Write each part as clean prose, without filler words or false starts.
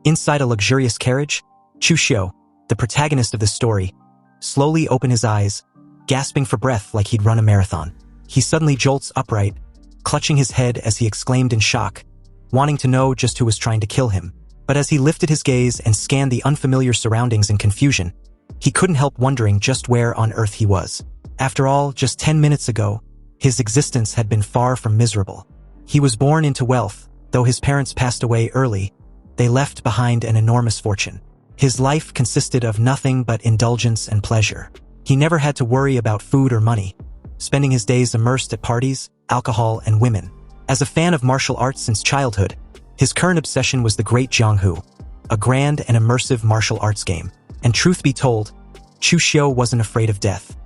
Inside a luxurious carriage, Chu Xiu, the protagonist of this story, slowly opened his eyes, gasping for breath like he'd run a marathon. He suddenly jolts upright, clutching his head as he exclaimed in shock, wanting to know just who was trying to kill him. But as he lifted his gaze and scanned the unfamiliar surroundings in confusion, he couldn't help wondering just where on earth he was. After all, just 10 minutes ago, his existence had been far from miserable. He was born into wealth, though his parents passed away early. They left behind an enormous fortune. His life consisted of nothing but indulgence and pleasure. He never had to worry about food or money, spending his days immersed at parties, alcohol, and women. As a fan of martial arts since childhood, his current obsession was the Great Jianghu, a grand and immersive martial arts game. And truth be told, Chu Xiu wasn't afraid of death.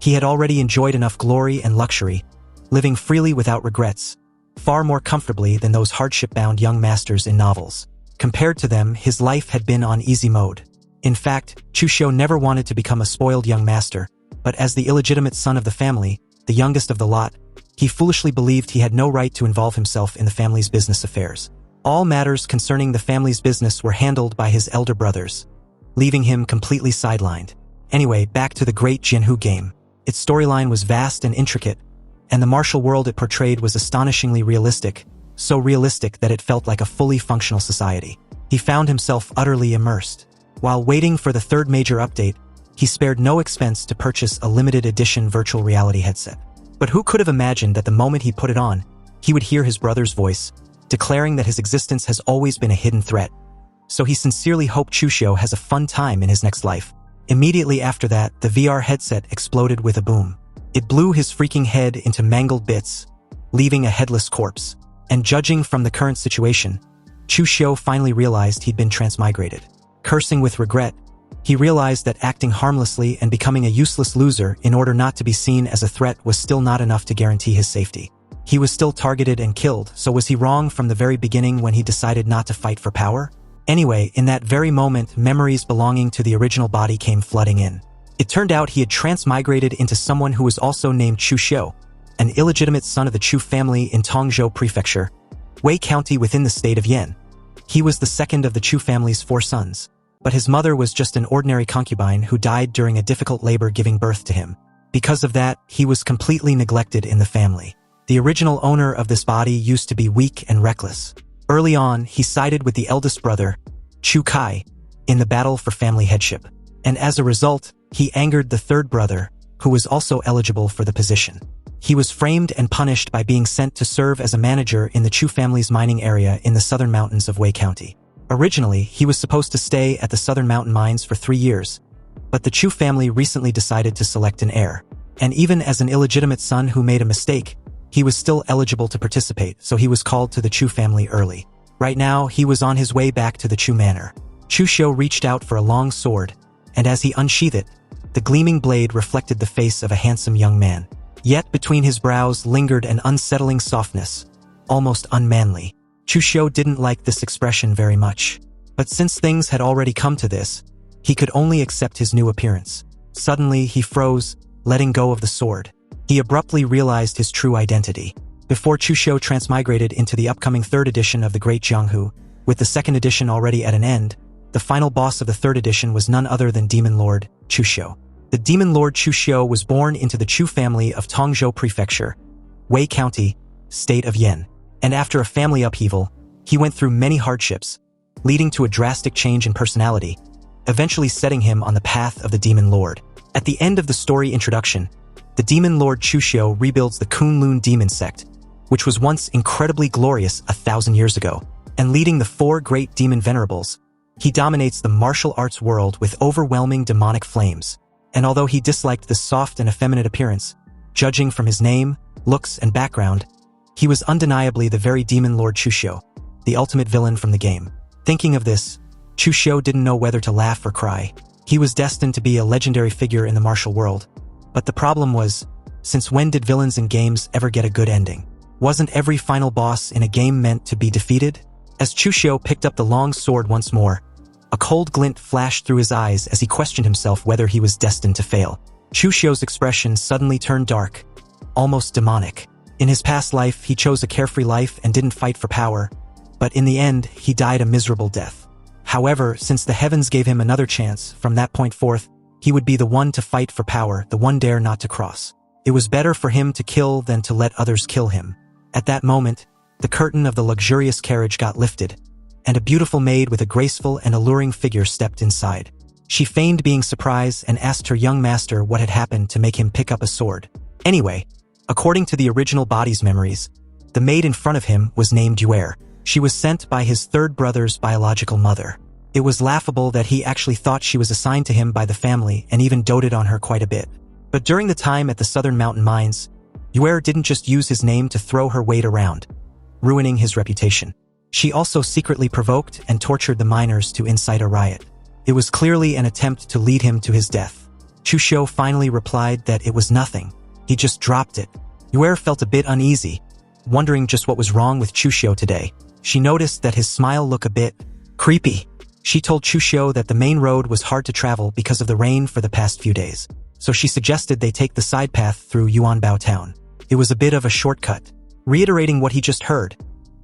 He had already enjoyed enough glory and luxury, living freely without regrets, far more comfortably than those hardship-bound young masters in novels. Compared to them, his life had been on easy mode. In fact, Chu Xiu never wanted to become a spoiled young master, but as the illegitimate son of the family, the youngest of the lot, he foolishly believed he had no right to involve himself in the family's business affairs. All matters concerning the family's business were handled by his elder brothers, leaving him completely sidelined. Anyway, back to the Great Jianghu game. Its storyline was vast and intricate, and the martial world it portrayed was astonishingly realistic, so realistic that it felt like a fully functional society. He found himself utterly immersed. While waiting for the third major update, he spared no expense to purchase a limited edition virtual reality headset. But who could have imagined that the moment he put it on, he would hear his brother's voice, declaring that his existence has always been a hidden threat. So he sincerely hoped Chu Xiu has a fun time in his next life. Immediately after that, the VR headset exploded with a boom. It blew his freaking head into mangled bits, leaving a headless corpse. And judging from the current situation, Chu Xiu finally realized he'd been transmigrated. Cursing with regret, he realized that acting harmlessly and becoming a useless loser in order not to be seen as a threat was still not enough to guarantee his safety. He was still targeted and killed, so was he wrong from the very beginning when he decided not to fight for power? Anyway, in that very moment, memories belonging to the original body came flooding in. It turned out he had transmigrated into someone who was also named Chu Xiu, an illegitimate son of the Chu family in Tongzhou Prefecture, Wei County within the state of Yan. He was the second of the Chu family's 4 sons, but his mother was just an ordinary concubine who died during a difficult labor giving birth to him. Because of that, he was completely neglected in the family. The original owner of this body used to be weak and reckless. Early on, he sided with the eldest brother, Chu Kai, in the battle for family headship. And as a result, he angered the third brother, who was also eligible for the position. He was framed and punished by being sent to serve as a manager in the Chu family's mining area in the southern mountains of Wei County. Originally, he was supposed to stay at the southern mountain mines for 3 years, but the Chu family recently decided to select an heir. And even as an illegitimate son who made a mistake, he was still eligible to participate, so he was called to the Chu family early. Right now, he was on his way back to the Chu manor. Chu Xiu reached out for a long sword, and as he unsheathed it, the gleaming blade reflected the face of a handsome young man. Yet between his brows lingered an unsettling softness, almost unmanly. Chu Xiu didn't like this expression very much. But since things had already come to this, he could only accept his new appearance. Suddenly, he froze, letting go of the sword. He abruptly realized his true identity. Before Chu Xiu transmigrated into the upcoming 3rd edition of the Great Jianghu, with the 2nd edition already at an end, the final boss of the 3rd edition was none other than Demon Lord Chu Xiu. The Demon Lord Chu Xiu was born into the Chu family of Tongzhou Prefecture, Wei County, state of Yan. And after a family upheaval, he went through many hardships, leading to a drastic change in personality, eventually setting him on the path of the Demon Lord. At the end of the story introduction, the Demon Lord Chu Xiu rebuilds the Kunlun Demon Sect, which was once incredibly glorious 1,000 years ago, and leading the 4 great demon venerables, he dominates the martial arts world with overwhelming demonic flames. And although he disliked this soft and effeminate appearance, judging from his name, looks, and background, he was undeniably the very Demon Lord Chu Xiu, the ultimate villain from the game. Thinking of this, Chu Xiu didn't know whether to laugh or cry. He was destined to be a legendary figure in the martial world. But the problem was, since when did villains in games ever get a good ending? Wasn't every final boss in a game meant to be defeated? As Chu Xiu picked up the long sword once more, a cold glint flashed through his eyes as he questioned himself whether he was destined to fail. Chu Xiu's expression suddenly turned dark, almost demonic. In his past life, he chose a carefree life and didn't fight for power, but in the end, he died a miserable death. However, since the heavens gave him another chance, from that point forth, he would be the one to fight for power, the one dare not to cross. It was better for him to kill than to let others kill him. At that moment, the curtain of the luxurious carriage got lifted, and a beautiful maid with a graceful and alluring figure stepped inside. She feigned being surprised and asked her young master what had happened to make him pick up a sword. Anyway, according to the original body's memories, the maid in front of him was named Yue. She was sent by his third brother's biological mother. It was laughable that he actually thought she was assigned to him by the family and even doted on her quite a bit. But during the time at the Southern Mountain Mines, Yue didn't just use his name to throw her weight around, ruining his reputation. She also secretly provoked and tortured the miners to incite a riot. It was clearly an attempt to lead him to his death. Chu Xiu finally replied that it was nothing. He just dropped it. Yue felt a bit uneasy, wondering just what was wrong with Chu Xiu today. She noticed that his smile looked a bit creepy. She told Chu Xiu that the main road was hard to travel because of the rain for the past few days, so she suggested they take the side path through Yuanbao town. It was a bit of a shortcut. Reiterating what he just heard,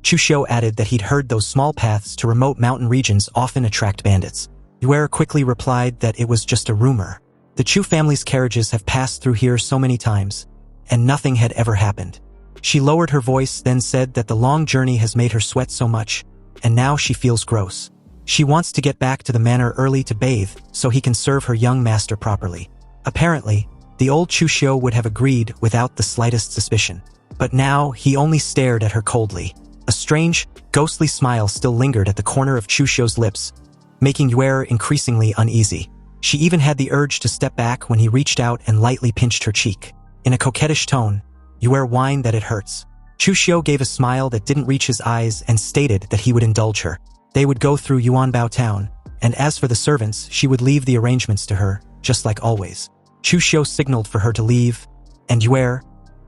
Chu Xiu added that he'd heard those small paths to remote mountain regions often attract bandits. Yue quickly replied that it was just a rumor. The Chu family's carriages have passed through here so many times, and nothing had ever happened. She lowered her voice, then said that the long journey has made her sweat so much, and now she feels gross. She wants to get back to the manor early to bathe so he can serve her young master properly. Apparently, the old Chu Xiu would have agreed without the slightest suspicion. But now he only stared at her coldly. A strange, ghostly smile still lingered at the corner of Chu Xiu's lips, making Yue increasingly uneasy. She even had the urge to step back when he reached out and lightly pinched her cheek. In a coquettish tone, Yue whined that it hurts. Chu Xiu gave a smile that didn't reach his eyes and stated that he would indulge her. They would go through Yuanbao town, and as for the servants, she would leave the arrangements to her, just like always. Chu Xiu signaled for her to leave, and Yue,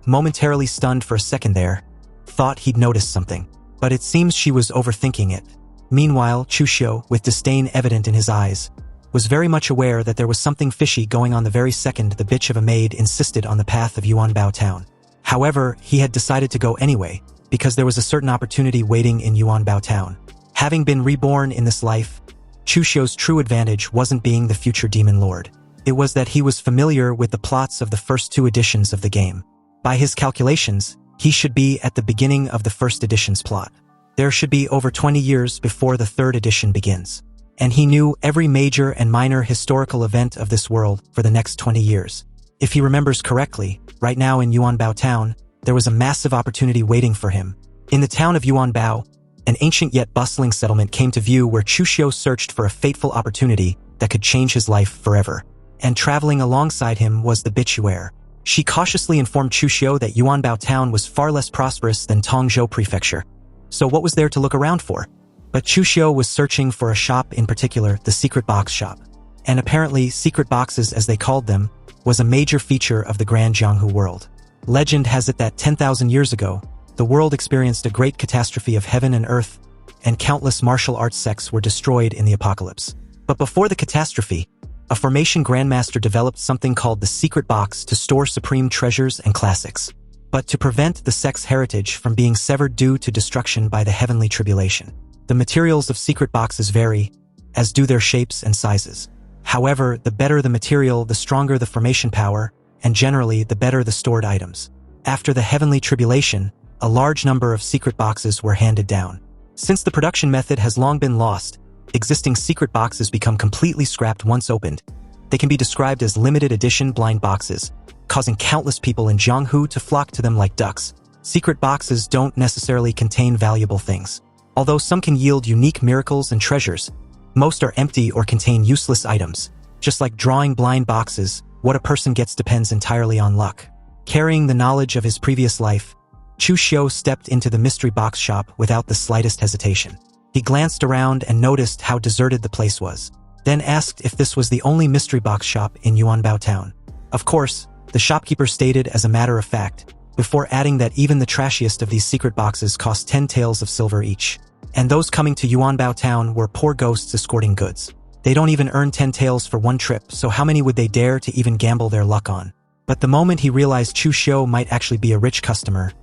momentarily stunned for a second there, thought he'd noticed something. But it seems she was overthinking it. Meanwhile, Chu Xiu, with disdain evident in his eyes, was very much aware that there was something fishy going on the very second the bitch of a maid insisted on the path of Yuanbao town. However, he had decided to go anyway, because there was a certain opportunity waiting in Yuanbao town. Having been reborn in this life, Chu Xiu's true advantage wasn't being the future demon lord. It was that he was familiar with the plots of the first two editions of the game. By his calculations, he should be at the beginning of the first edition's plot. There should be over 20 years before the third edition begins. And he knew every major and minor historical event of this world for the next 20 years. If he remembers correctly, right now in Yuanbao town, there was a massive opportunity waiting for him. In the town of Yuanbao, an ancient yet bustling settlement came to view where Chu Xiu searched for a fateful opportunity that could change his life forever. And traveling alongside him was the bitch Yue. She cautiously informed Chu Xiu that Yuanbao town was far less prosperous than Tongzhou Prefecture. So what was there to look around for? But Chu Xiu was searching for a shop in particular, the secret box shop. And apparently, secret boxes, as they called them, was a major feature of the Great Jianghu world. Legend has it that 10,000 years ago, the world experienced a great catastrophe of heaven and earth, and countless martial arts sects were destroyed in the apocalypse. But before the catastrophe, a formation grandmaster developed something called the secret box to store supreme treasures and classics. But to prevent the sect's heritage from being severed due to destruction by the heavenly tribulation. The materials of secret boxes vary, as do their shapes and sizes. However, the better the material, the stronger the formation power, and generally the better the stored items. After the heavenly tribulation, a large number of secret boxes were handed down. Since the production method has long been lost, existing secret boxes become completely scrapped once opened. They can be described as limited edition blind boxes, causing countless people in Jianghu to flock to them like ducks. Secret boxes don't necessarily contain valuable things. Although some can yield unique miracles and treasures, most are empty or contain useless items. Just like drawing blind boxes, what a person gets depends entirely on luck. Carrying the knowledge of his previous life, Chu Xiu stepped into the mystery box shop without the slightest hesitation. He glanced around and noticed how deserted the place was, then asked if this was the only mystery box shop in Yuanbao town. Of course, the shopkeeper stated as a matter of fact, before adding that even the trashiest of these secret boxes cost 10 taels of silver each. And those coming to Yuanbao town were poor ghosts escorting goods. They don't even earn 10 taels for one trip, so how many would they dare to even gamble their luck on? But the moment he realized Chu Xiu might actually be a rich customer,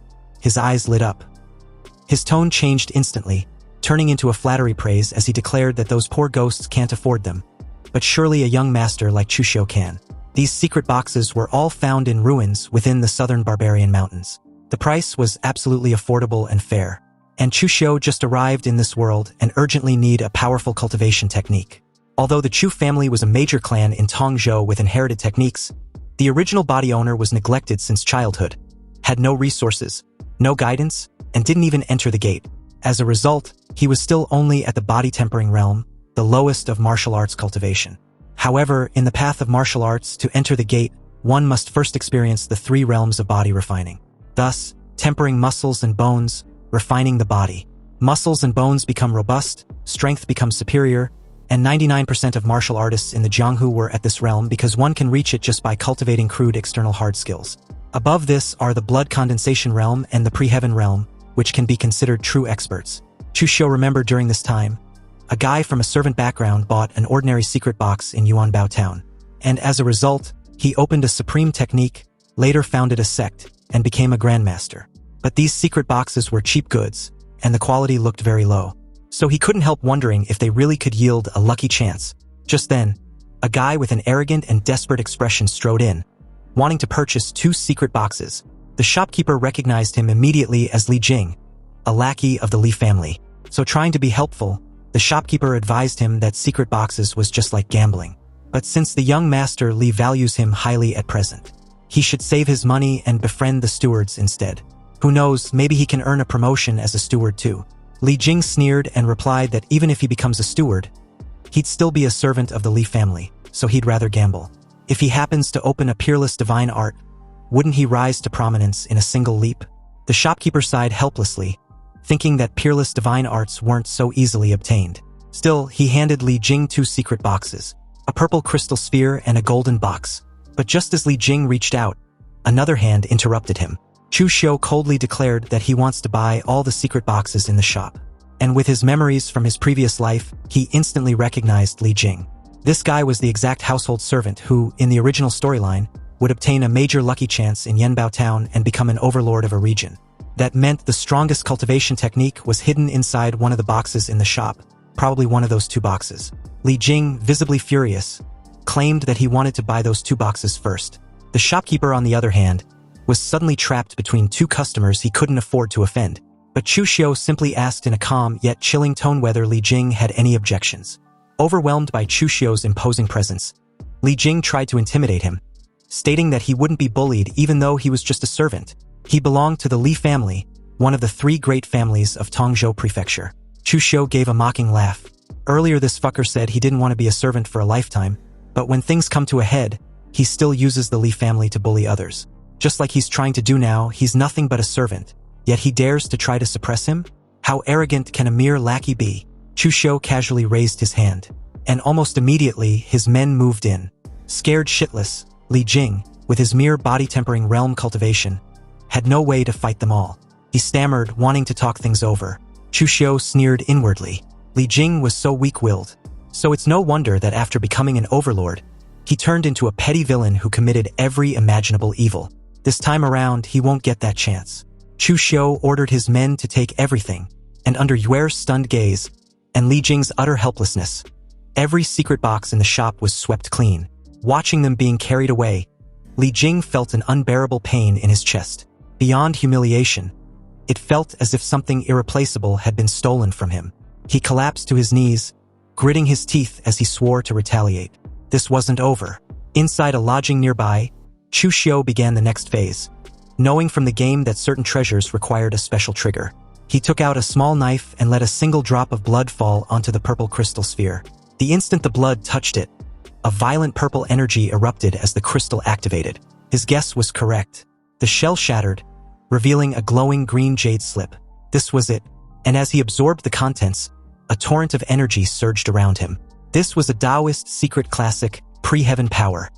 his eyes lit up. His tone changed instantly, turning into a flattery praise as he declared that those poor ghosts can't afford them. But surely a young master like Chu Xiu can. These secret boxes were all found in ruins within the southern barbarian mountains. The price was absolutely affordable and fair. And Chu Xiu just arrived in this world and urgently need a powerful cultivation technique. Although the Chu family was a major clan in Tongzhou with inherited techniques, the original body owner was neglected since childhood, had no resources, no guidance, and didn't even enter the gate. As a result, he was still only at the body tempering realm, the lowest of martial arts cultivation. However, in the path of martial arts, to enter the gate, one must first experience the 3 realms of body refining. Thus, tempering muscles and bones, refining the body. Muscles and bones become robust, strength becomes superior, and 99% of martial artists in the Jianghu were at this realm because one can reach it just by cultivating crude external hard skills. Above this are the blood condensation realm and the pre-heaven realm, which can be considered true experts. Chu Xiu remembered during this time, a guy from a servant background bought an ordinary secret box in Yuanbao town. And as a result, he opened a supreme technique, later founded a sect, and became a grandmaster. But these secret boxes were cheap goods, and the quality looked very low. So he couldn't help wondering if they really could yield a lucky chance. Just then, a guy with an arrogant and desperate expression strode in, wanting to purchase 2 secret boxes. The shopkeeper recognized him immediately as Li Jing, a lackey of the Li family. So trying to be helpful, the shopkeeper advised him that secret boxes was just like gambling. But since the young master Li values him highly at present, he should save his money and befriend the stewards instead. Who knows, maybe he can earn a promotion as a steward too. Li Jing sneered and replied that even if he becomes a steward, he'd still be a servant of the Li family, so he'd rather gamble. If he happens to open a peerless divine art, wouldn't he rise to prominence in a single leap? The shopkeeper sighed helplessly, thinking that peerless divine arts weren't so easily obtained. Still, he handed Li Jing 2 secret boxes, a purple crystal sphere and a golden box. But just as Li Jing reached out, another hand interrupted him. Chu Xiu coldly declared that he wants to buy all the secret boxes in the shop. And with his memories from his previous life, he instantly recognized Li Jing. This guy was the exact household servant who, in the original storyline, would obtain a major lucky chance in Yanbao town and become an overlord of a region. That meant the strongest cultivation technique was hidden inside one of the boxes in the shop, probably one of those 2 boxes. Li Jing, visibly furious, claimed that he wanted to buy those 2 boxes first. The shopkeeper, on the other hand, was suddenly trapped between 2 customers he couldn't afford to offend. But Chu Xiu simply asked in a calm yet chilling tone whether Li Jing had any objections. Overwhelmed by Chu Xiu's imposing presence, Li Jing tried to intimidate him, stating that he wouldn't be bullied even though he was just a servant. He belonged to the Li family, one of the 3 great families of Tongzhou Prefecture. Chu Xiu gave a mocking laugh. Earlier this fucker said he didn't want to be a servant for a lifetime, but when things come to a head, he still uses the Li family to bully others. Just like he's trying to do now, he's nothing but a servant, yet he dares to try to suppress him? How arrogant can a mere lackey be? Chu Xiu casually raised his hand, and almost immediately his men moved in. Scared shitless, Li Jing, with his mere body-tempering realm cultivation, had no way to fight them all. He stammered, wanting to talk things over. Chu Xiu sneered inwardly. Li Jing was so weak-willed, so it's no wonder that after becoming an overlord, he turned into a petty villain who committed every imaginable evil. This time around, he won't get that chance. Chu Xiu ordered his men to take everything, and under Yuer's stunned gaze, and Li Jing's utter helplessness, every secret box in the shop was swept clean. Watching them being carried away, Li Jing felt an unbearable pain in his chest. Beyond humiliation, it felt as if something irreplaceable had been stolen from him. He collapsed to his knees, gritting his teeth as he swore to retaliate. This wasn't over. Inside a lodging nearby, Chu Xiu began the next phase. Knowing from the game that certain treasures required a special trigger, he took out a small knife and let a single drop of blood fall onto the purple crystal sphere. The instant the blood touched it, a violent purple energy erupted as the crystal activated. His guess was correct. The shell shattered, revealing a glowing green jade slip. This was it, and as he absorbed the contents, a torrent of energy surged around him. This was a Taoist secret classic, pre-heaven power,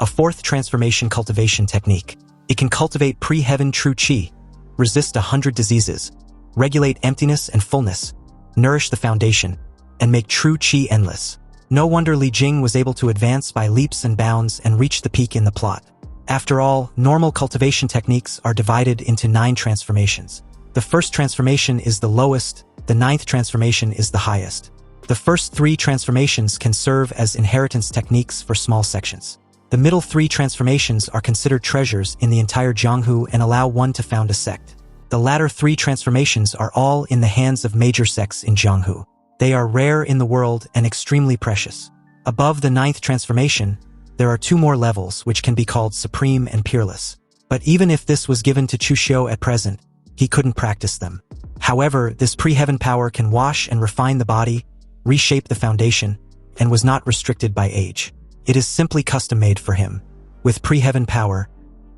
a 4th transformation cultivation technique. It can cultivate pre-heaven true qi, resist 100 diseases, regulate emptiness and fullness, nourish the foundation, and make true qi endless. No wonder Li Jing was able to advance by leaps and bounds and reach the peak in the plot. After all, normal cultivation techniques are divided into 9 transformations. The first transformation is the lowest, the 9th transformation is the highest. The first 3 transformations can serve as inheritance techniques for small sections. The middle 3 transformations are considered treasures in the entire Jianghu and allow one to found a sect. The latter 3 transformations are all in the hands of major sects in Jianghu. They are rare in the world and extremely precious. Above the 9th transformation, there are 2 more levels which can be called supreme and peerless. But even if this was given to Chu Xiu at present, he couldn't practice them. However, this pre-heaven power can wash and refine the body, reshape the foundation, and was not restricted by age. It is simply custom-made for him. With pre-heaven power,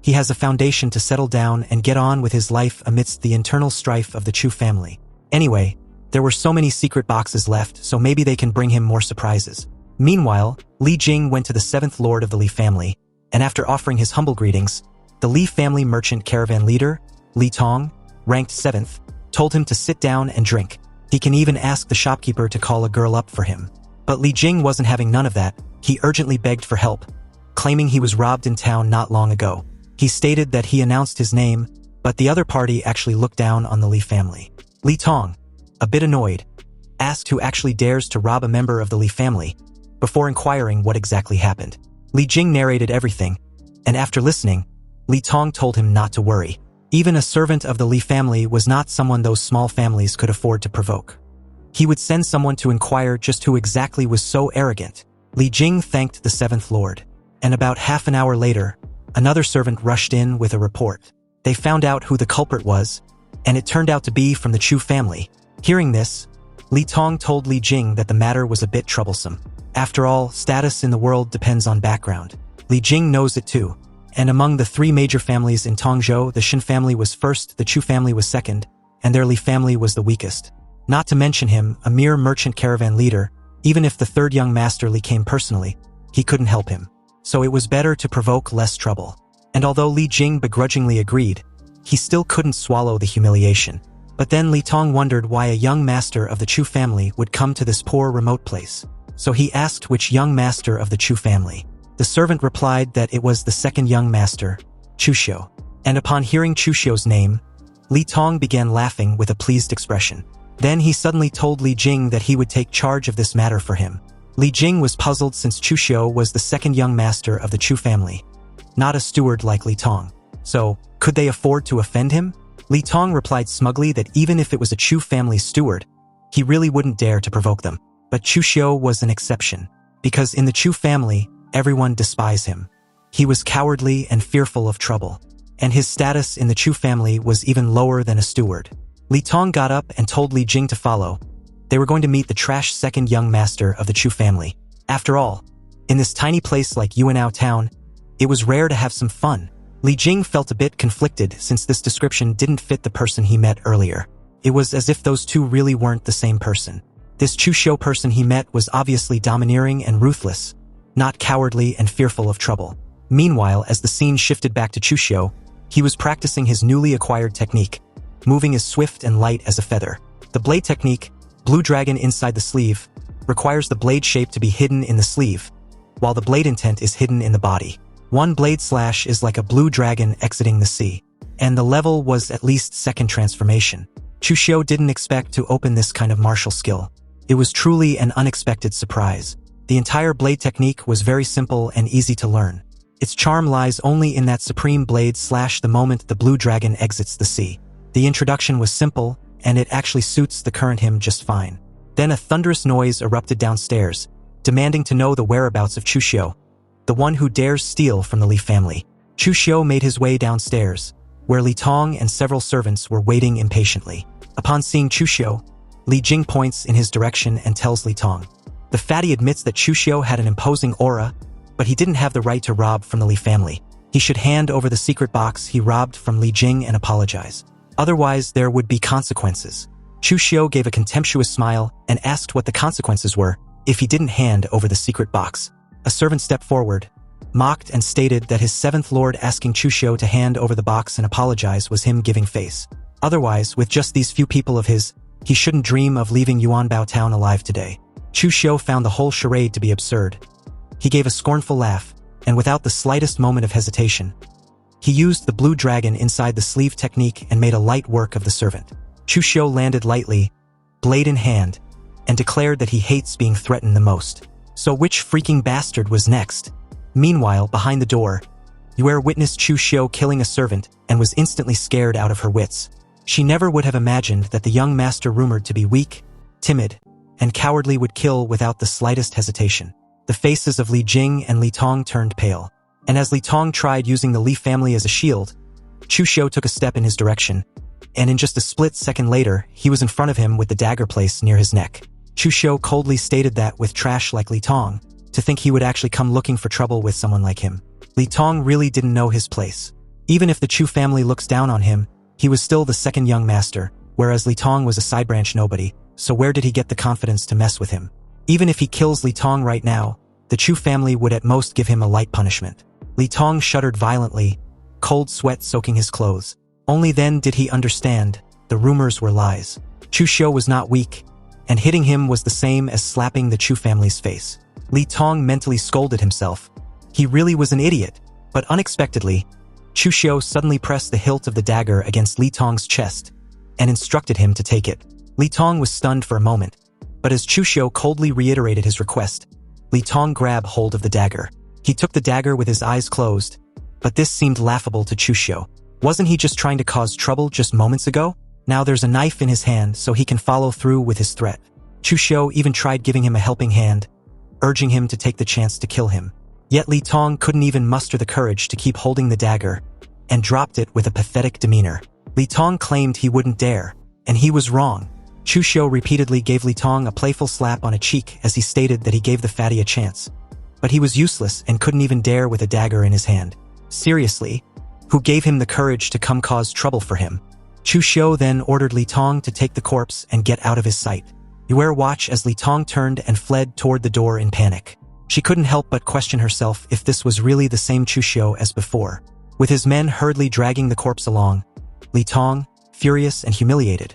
he has a foundation to settle down and get on with his life amidst the internal strife of the Chu family. Anyway, there were so many secret boxes left, so maybe they can bring him more surprises. Meanwhile, Li Jing went to the 7th lord of the Li family, and after offering his humble greetings, the Li family merchant caravan leader, Li Tong, ranked 7th, told him to sit down and drink. He can even ask the shopkeeper to call a girl up for him. But Li Jing wasn't having none of that. He urgently begged for help, claiming he was robbed in town not long ago. He stated that he announced his name, but the other party actually looked down on the Li family. Li Tong, a bit annoyed, asked who actually dares to rob a member of the Li family, before inquiring what exactly happened. Li Jing narrated everything, and after listening, Li Tong told him not to worry. Even a servant of the Li family was not someone those small families could afford to provoke. He would send someone to inquire just who exactly was so arrogant. Li Jing thanked the 7th lord, and about half an hour later, another servant rushed in with a report. They found out who the culprit was, and it turned out to be from the Chu family. Hearing this, Li Tong told Li Jing that the matter was a bit troublesome. After all, status in the world depends on background. Li Jing knows it too. And among the 3 major families in Tongzhou, the Shin family was first, the Chu family was second, and their Li family was the weakest. Not to mention him, a mere merchant caravan leader, even if the 3rd young master Li came personally, he couldn't help him. So it was better to provoke less trouble. And although Li Jing begrudgingly agreed, he still couldn't swallow the humiliation. But then Li Tong wondered why a young master of the Chu family would come to this poor remote place. So he asked which young master of the Chu family. The servant replied that it was the 2nd young master, Chu Xiu. And upon hearing Chu Xiu's name, Li Tong began laughing with a pleased expression. Then he suddenly told Li Jing that he would take charge of this matter for him. Li Jing was puzzled since Chu Xiu was the 2nd young master of the Chu family, not a steward like Li Tong. So, could they afford to offend him? Li Tong replied smugly that even if it was a Chu family steward, he really wouldn't dare to provoke them. But Chu Xiu was an exception, because in the Chu family, everyone despised him. He was cowardly and fearful of trouble, and his status in the Chu family was even lower than a steward. Li Tong got up and told Li Jing to follow. They were going to meet the trash 2nd young master of the Chu family. After all, in this tiny place like Yuanao town, it was rare to have some fun. Li Jing felt a bit conflicted since this description didn't fit the person he met earlier. It was as if those two really weren't the same person. This Chu Xiu person he met was obviously domineering and ruthless, not cowardly and fearful of trouble. Meanwhile, as the scene shifted back to Chu Xiu, he was practicing his newly acquired technique, moving as swift and light as a feather. The blade technique, Blue Dragon inside the sleeve, requires the blade shape to be hidden in the sleeve, while the blade intent is hidden in the body. One blade slash is like a blue dragon exiting the sea, and the level was at least 2nd transformation. Chu Xiu didn't expect to open this kind of martial skill. It was truly an unexpected surprise. The entire blade technique was very simple and easy to learn. Its charm lies only in that supreme blade slash the moment the blue dragon exits the sea. The introduction was simple, and it actually suits the current him just fine. Then a thunderous noise erupted downstairs, demanding to know the whereabouts of Chu Xiu, the one who dares steal from the Li family. Chu Xiu made his way downstairs, where Li Tong and several servants were waiting impatiently. Upon seeing Chu Xiu, Li Jing points in his direction and tells Li Tong. The fatty admits that Chu Xiu had an imposing aura, but he didn't have the right to rob from the Li family. He should hand over the secret box he robbed from Li Jing and apologize. Otherwise, there would be consequences. Chu Xiu gave a contemptuous smile and asked what the consequences were if he didn't hand over the secret box. A servant stepped forward, mocked and stated that his 7th lord asking Chu Xiu to hand over the box and apologize was him giving face. Otherwise, with just these few people of his, he shouldn't dream of leaving Yuanbao town alive today. Chu Xiu found the whole charade to be absurd. He gave a scornful laugh, and without the slightest moment of hesitation, he used the blue dragon inside the sleeve technique and made a light work of the servant. Chu Xiu landed lightly, blade in hand, and declared that he hates being threatened the most. So which freaking bastard was next? Meanwhile, behind the door, Yue witnessed Chu Xiu killing a servant and was instantly scared out of her wits. She never would have imagined that the young master rumored to be weak, timid, and cowardly would kill without the slightest hesitation. The faces of Li Jing and Li Tong turned pale, and as Li Tong tried using the Li family as a shield, Chu Xiu took a step in his direction, and in just a split second later, he was in front of him with the dagger placed near his neck. Chu Xiu coldly stated that with trash like Li Tong, to think he would actually come looking for trouble with someone like him. Li Tong really didn't know his place. Even if the Chu family looks down on him, he was still the second young master, whereas Li Tong was a side branch nobody, so where did he get the confidence to mess with him? Even if he kills Li Tong right now, the Chu family would at most give him a light punishment. Li Tong shuddered violently, cold sweat soaking his clothes. Only then did he understand, the rumors were lies. Chu Xiu was not weak, and hitting him was the same as slapping the Chu family's face. Li Tong mentally scolded himself. He really was an idiot, but unexpectedly, Chu Xiu suddenly pressed the hilt of the dagger against Li Tong's chest and instructed him to take it. Li Tong was stunned for a moment, but as Chu Xiu coldly reiterated his request, Li Tong grabbed hold of the dagger. He took the dagger with his eyes closed, but this seemed laughable to Chu Xiu. Wasn't he just trying to cause trouble just moments ago? Now there's a knife in his hand so he can follow through with his threat. Chu Xiu even tried giving him a helping hand, urging him to take the chance to kill him. Yet Li Tong couldn't even muster the courage to keep holding the dagger, and dropped it with a pathetic demeanor. Li Tong claimed he wouldn't dare, and he was wrong. Chu Xiu repeatedly gave Li Tong a playful slap on a cheek as he stated that he gave the fatty a chance. But he was useless and couldn't even dare with a dagger in his hand. Seriously? Who gave him the courage to come cause trouble for him? Chu Xiu then ordered Li Tong to take the corpse and get out of his sight. Yue watched as Li Tong turned and fled toward the door in panic. She couldn't help but question herself if this was really the same Chu Xiu as before. With his men hurriedly dragging the corpse along, Li Tong, furious and humiliated,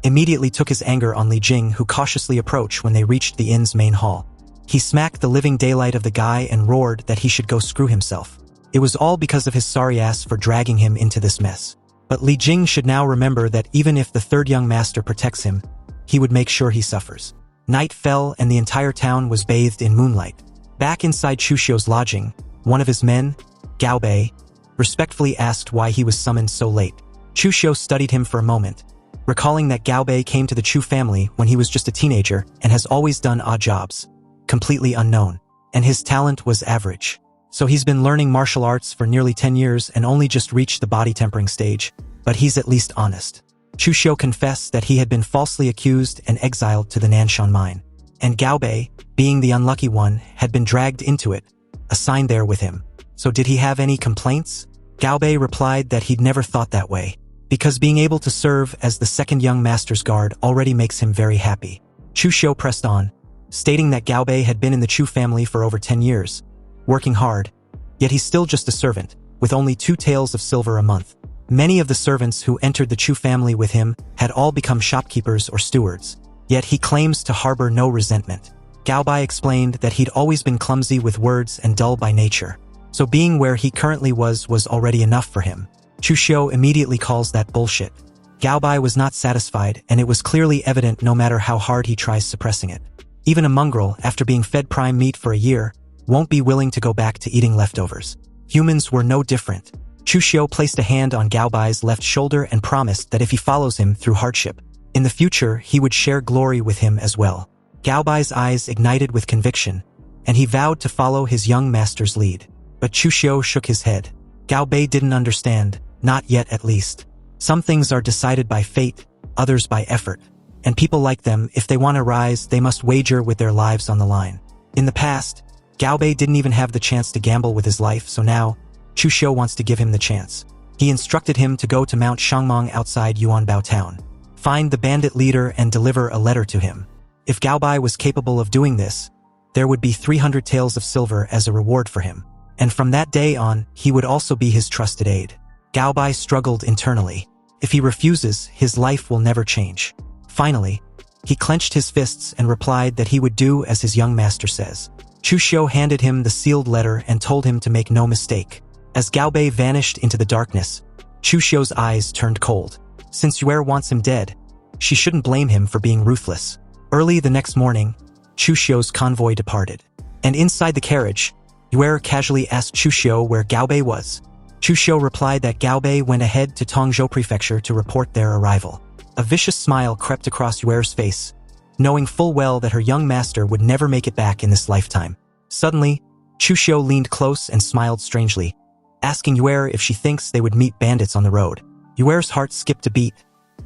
immediately took his anger on Li Jing, who cautiously approached when they reached the inn's main hall. He smacked the living daylight of the guy and roared that he should go screw himself. It was all because of his sorry ass for dragging him into this mess. But Li Jing should now remember that even if the third young master protects him, he would make sure he suffers. Night fell and the entire town was bathed in moonlight. Back inside Chu Xiu's lodging, one of his men, Gao Bei, respectfully asked why he was summoned so late. Chu Xiu studied him for a moment, recalling that Gao Bei came to the Chu family when he was just a teenager and has always done odd jobs, completely unknown, and his talent was average. So he's been learning martial arts for nearly 10 years and only just reached the body tempering stage, but he's at least honest. Chu Xiu confessed that he had been falsely accused and exiled to the Nanshan mine, and Gao Bei, being the unlucky one, had been dragged into it, assigned there with him. So did he have any complaints? Gao Bei replied that he'd never thought that way, because being able to serve as the second young master's guard already makes him very happy. Chu Xiu pressed on, stating that Gao Bei had been in the Chu family for over 10 years, working hard, yet he's still just a servant, with only 2 taels of silver a month. Many of the servants who entered the Chu family with him had all become shopkeepers or stewards, yet he claims to harbor no resentment. Gao Bei explained that he'd always been clumsy with words and dull by nature, so being where he currently was already enough for him. Chu Xiu immediately calls that bullshit. Gao Bei was not satisfied, and it was clearly evident no matter how hard he tries suppressing it. Even a mongrel, after being fed prime meat for a year, won't be willing to go back to eating leftovers. Humans were no different. Chu Xiu placed a hand on Gao Bai's left shoulder and promised that if he follows him through hardship, in the future he would share glory with him as well. Gao Bai's eyes ignited with conviction, and he vowed to follow his young master's lead. But Chu Xiu shook his head. Gao Bei didn't understand, not yet at least. Some things are decided by fate, others by effort. And people like them, if they want to rise, they must wager with their lives on the line. In the past, Gao Bei didn't even have the chance to gamble with his life, so now, Chu Xiu wants to give him the chance. He instructed him to go to Mount Shangmong outside Yuanbao town, find the bandit leader and deliver a letter to him. If Gao Bei was capable of doing this, there would be 300 taels of silver as a reward for him. And from that day on, he would also be his trusted aide. Gao Bei struggled internally. If he refuses, his life will never change. Finally, he clenched his fists and replied that he would do as his young master says. Chu Xiu handed him the sealed letter and told him to make no mistake. As Gao Bei vanished into the darkness, Chu Xiu's eyes turned cold. Since Yue wants him dead, she shouldn't blame him for being ruthless. Early the next morning, Chu Xiu's convoy departed. And inside the carriage, Yue casually asked Chu Xiu where Gaobei was. Chu Xiu replied that Gaobei went ahead to Tongzhou Prefecture to report their arrival. A vicious smile crept across Yue's face, knowing full well that her young master would never make it back in this lifetime. Suddenly, Chu Xiu leaned close and smiled strangely, asking Yue if she thinks they would meet bandits on the road. Yue's heart skipped a beat,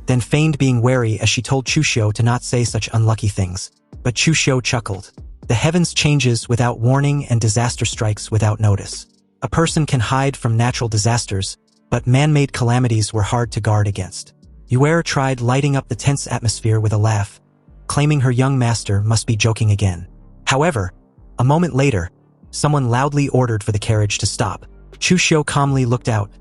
then feigned being wary as she told Chu Xiu to not say such unlucky things. But Chu Xiu chuckled. The heavens changes without warning and disaster strikes without notice. A person can hide from natural disasters, but man-made calamities were hard to guard against. Yue tried lighting up the tense atmosphere with a laugh, claiming her young master must be joking again. However, a moment later, someone loudly ordered for the carriage to stop. Chu Xiu calmly looked out,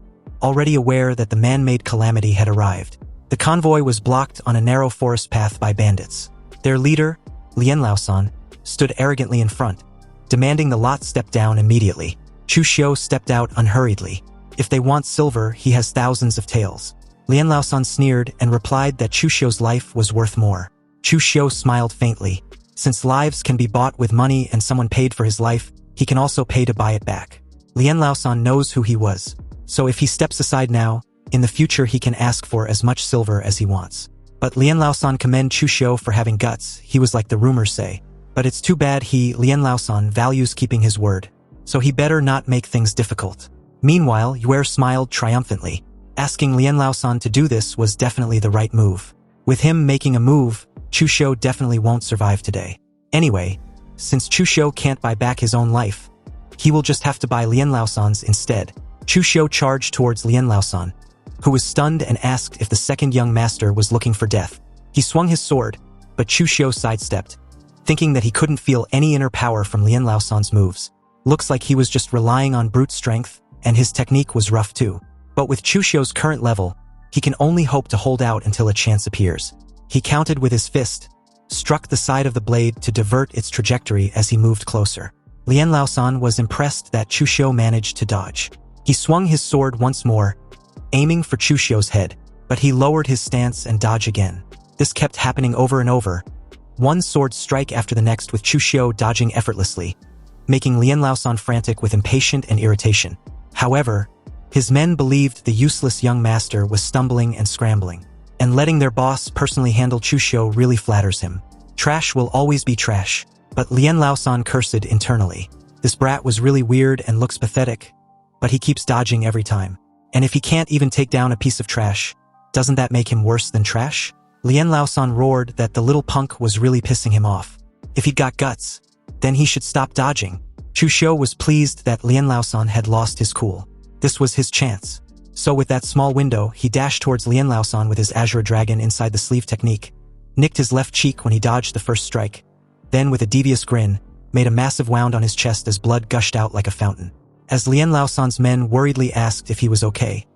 already aware that the man-made calamity had arrived. The convoy was blocked on a narrow forest path by bandits. Their leader, Lian Laosan, stood arrogantly in front, demanding the lot step down immediately. Chu Xiu stepped out unhurriedly. If they want silver, he has thousands of taels. Lian Laosan sneered and replied that Chu Xiu's life was worth more. Chu Xiu smiled faintly. Since lives can be bought with money and someone paid for his life, he can also pay to buy it back. Lian Laosan knows who he was, so if he steps aside now, in the future he can ask for as much silver as he wants. But Lian Laosan commend Chu Xiu for having guts. He was like the rumors say. But it's too bad Lian Laosan values keeping his word, so he better not make things difficult. Meanwhile, Yue smiled triumphantly. Asking Lian Laosan to do this was definitely the right move. With him making a move, Chu Xiu definitely won't survive today. Anyway, since Chu Xiu can't buy back his own life, he will just have to buy Lian Laosan's instead. Chu Xiu charged towards Lian Laosan, who was stunned and asked if the second young master was looking for death. He swung his sword, but Chu Xiu sidestepped, thinking that he couldn't feel any inner power from Lian Laosan's moves. Looks like he was just relying on brute strength, and his technique was rough too. But with Chu Xiu's current level, he can only hope to hold out until a chance appears. He countered with his fist, struck the side of the blade to divert its trajectory as he moved closer. Lian Laosan was impressed that Chu Xiu managed to dodge. He swung his sword once more, aiming for Chu Xiu's head, but he lowered his stance and dodged again. This kept happening over and over, one sword strike after the next with Chu Xiu dodging effortlessly, making Lian Laosan frantic with impatience and irritation. However, his men believed the useless young master was stumbling and scrambling, and letting their boss personally handle Chu Xiu really flatters him. Trash will always be trash, but Lian Laosan cursed internally. This brat was really weird and looks pathetic, but he keeps dodging every time. And if he can't even take down a piece of trash, doesn't that make him worse than trash? Lian Laosan roared that the little punk was really pissing him off. If he'd got guts, then he should stop dodging. Chu Xiu was pleased that Lian Laosan had lost his cool. This was his chance. So with that small window, he dashed towards Lian Laosan with his Azure Dragon inside the sleeve technique, nicked his left cheek when he dodged the first strike, then with a devious grin, made a massive wound on his chest as blood gushed out like a fountain. As Lian Laosan's men worriedly asked if he was okay,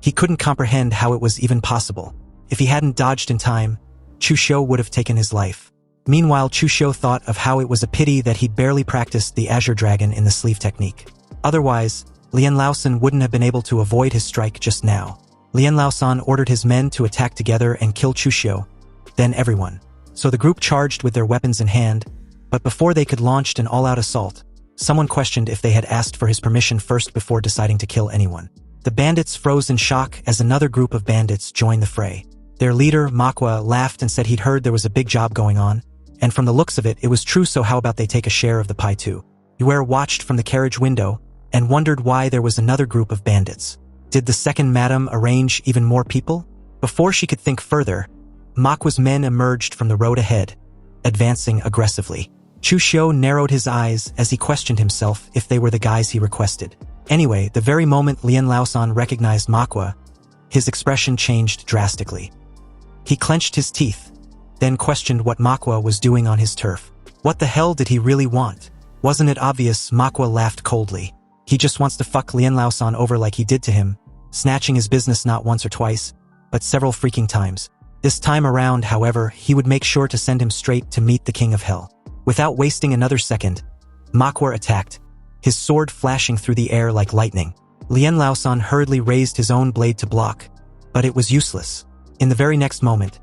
he couldn't comprehend how it was even possible. If he hadn't dodged in time, Chu Xiu would have taken his life. Meanwhile, Chu Xiu thought of how it was a pity that he'd barely practiced the Azure Dragon in the sleeve technique. Otherwise, Lian Laosan wouldn't have been able to avoid his strike just now. Lian Laosan ordered his men to attack together and kill Chu Xiu, then everyone. So the group charged with their weapons in hand, but before they could launch an all-out assault, someone questioned if they had asked for his permission first before deciding to kill anyone. The bandits froze in shock as another group of bandits joined the fray. Their leader, Manhwa, laughed and said he'd heard there was a big job going on, and from the looks of it, it was true, so how about they take a share of the pie too? Yue watched from the carriage window and wondered why there was another group of bandits. Did the second madam arrange even more people? Before she could think further, Manhwa's men emerged from the road ahead, advancing aggressively. Chu Xiu narrowed his eyes as he questioned himself if they were the guys he requested. Anyway, the very moment Lian Laosan recognized Manhwa, his expression changed drastically. He clenched his teeth, then questioned what Manhwa was doing on his turf. What the hell did he really want? Wasn't it obvious? Manhwa laughed coldly. He just wants to fuck Lian Laosan over like he did to him, snatching his business not once or twice, but several freaking times. This time around, however, he would make sure to send him straight to meet the King of Hell. Without wasting another second, Manhwa attacked, his sword flashing through the air like lightning. Lian Laosan hurriedly raised his own blade to block, but it was useless. In the very next moment,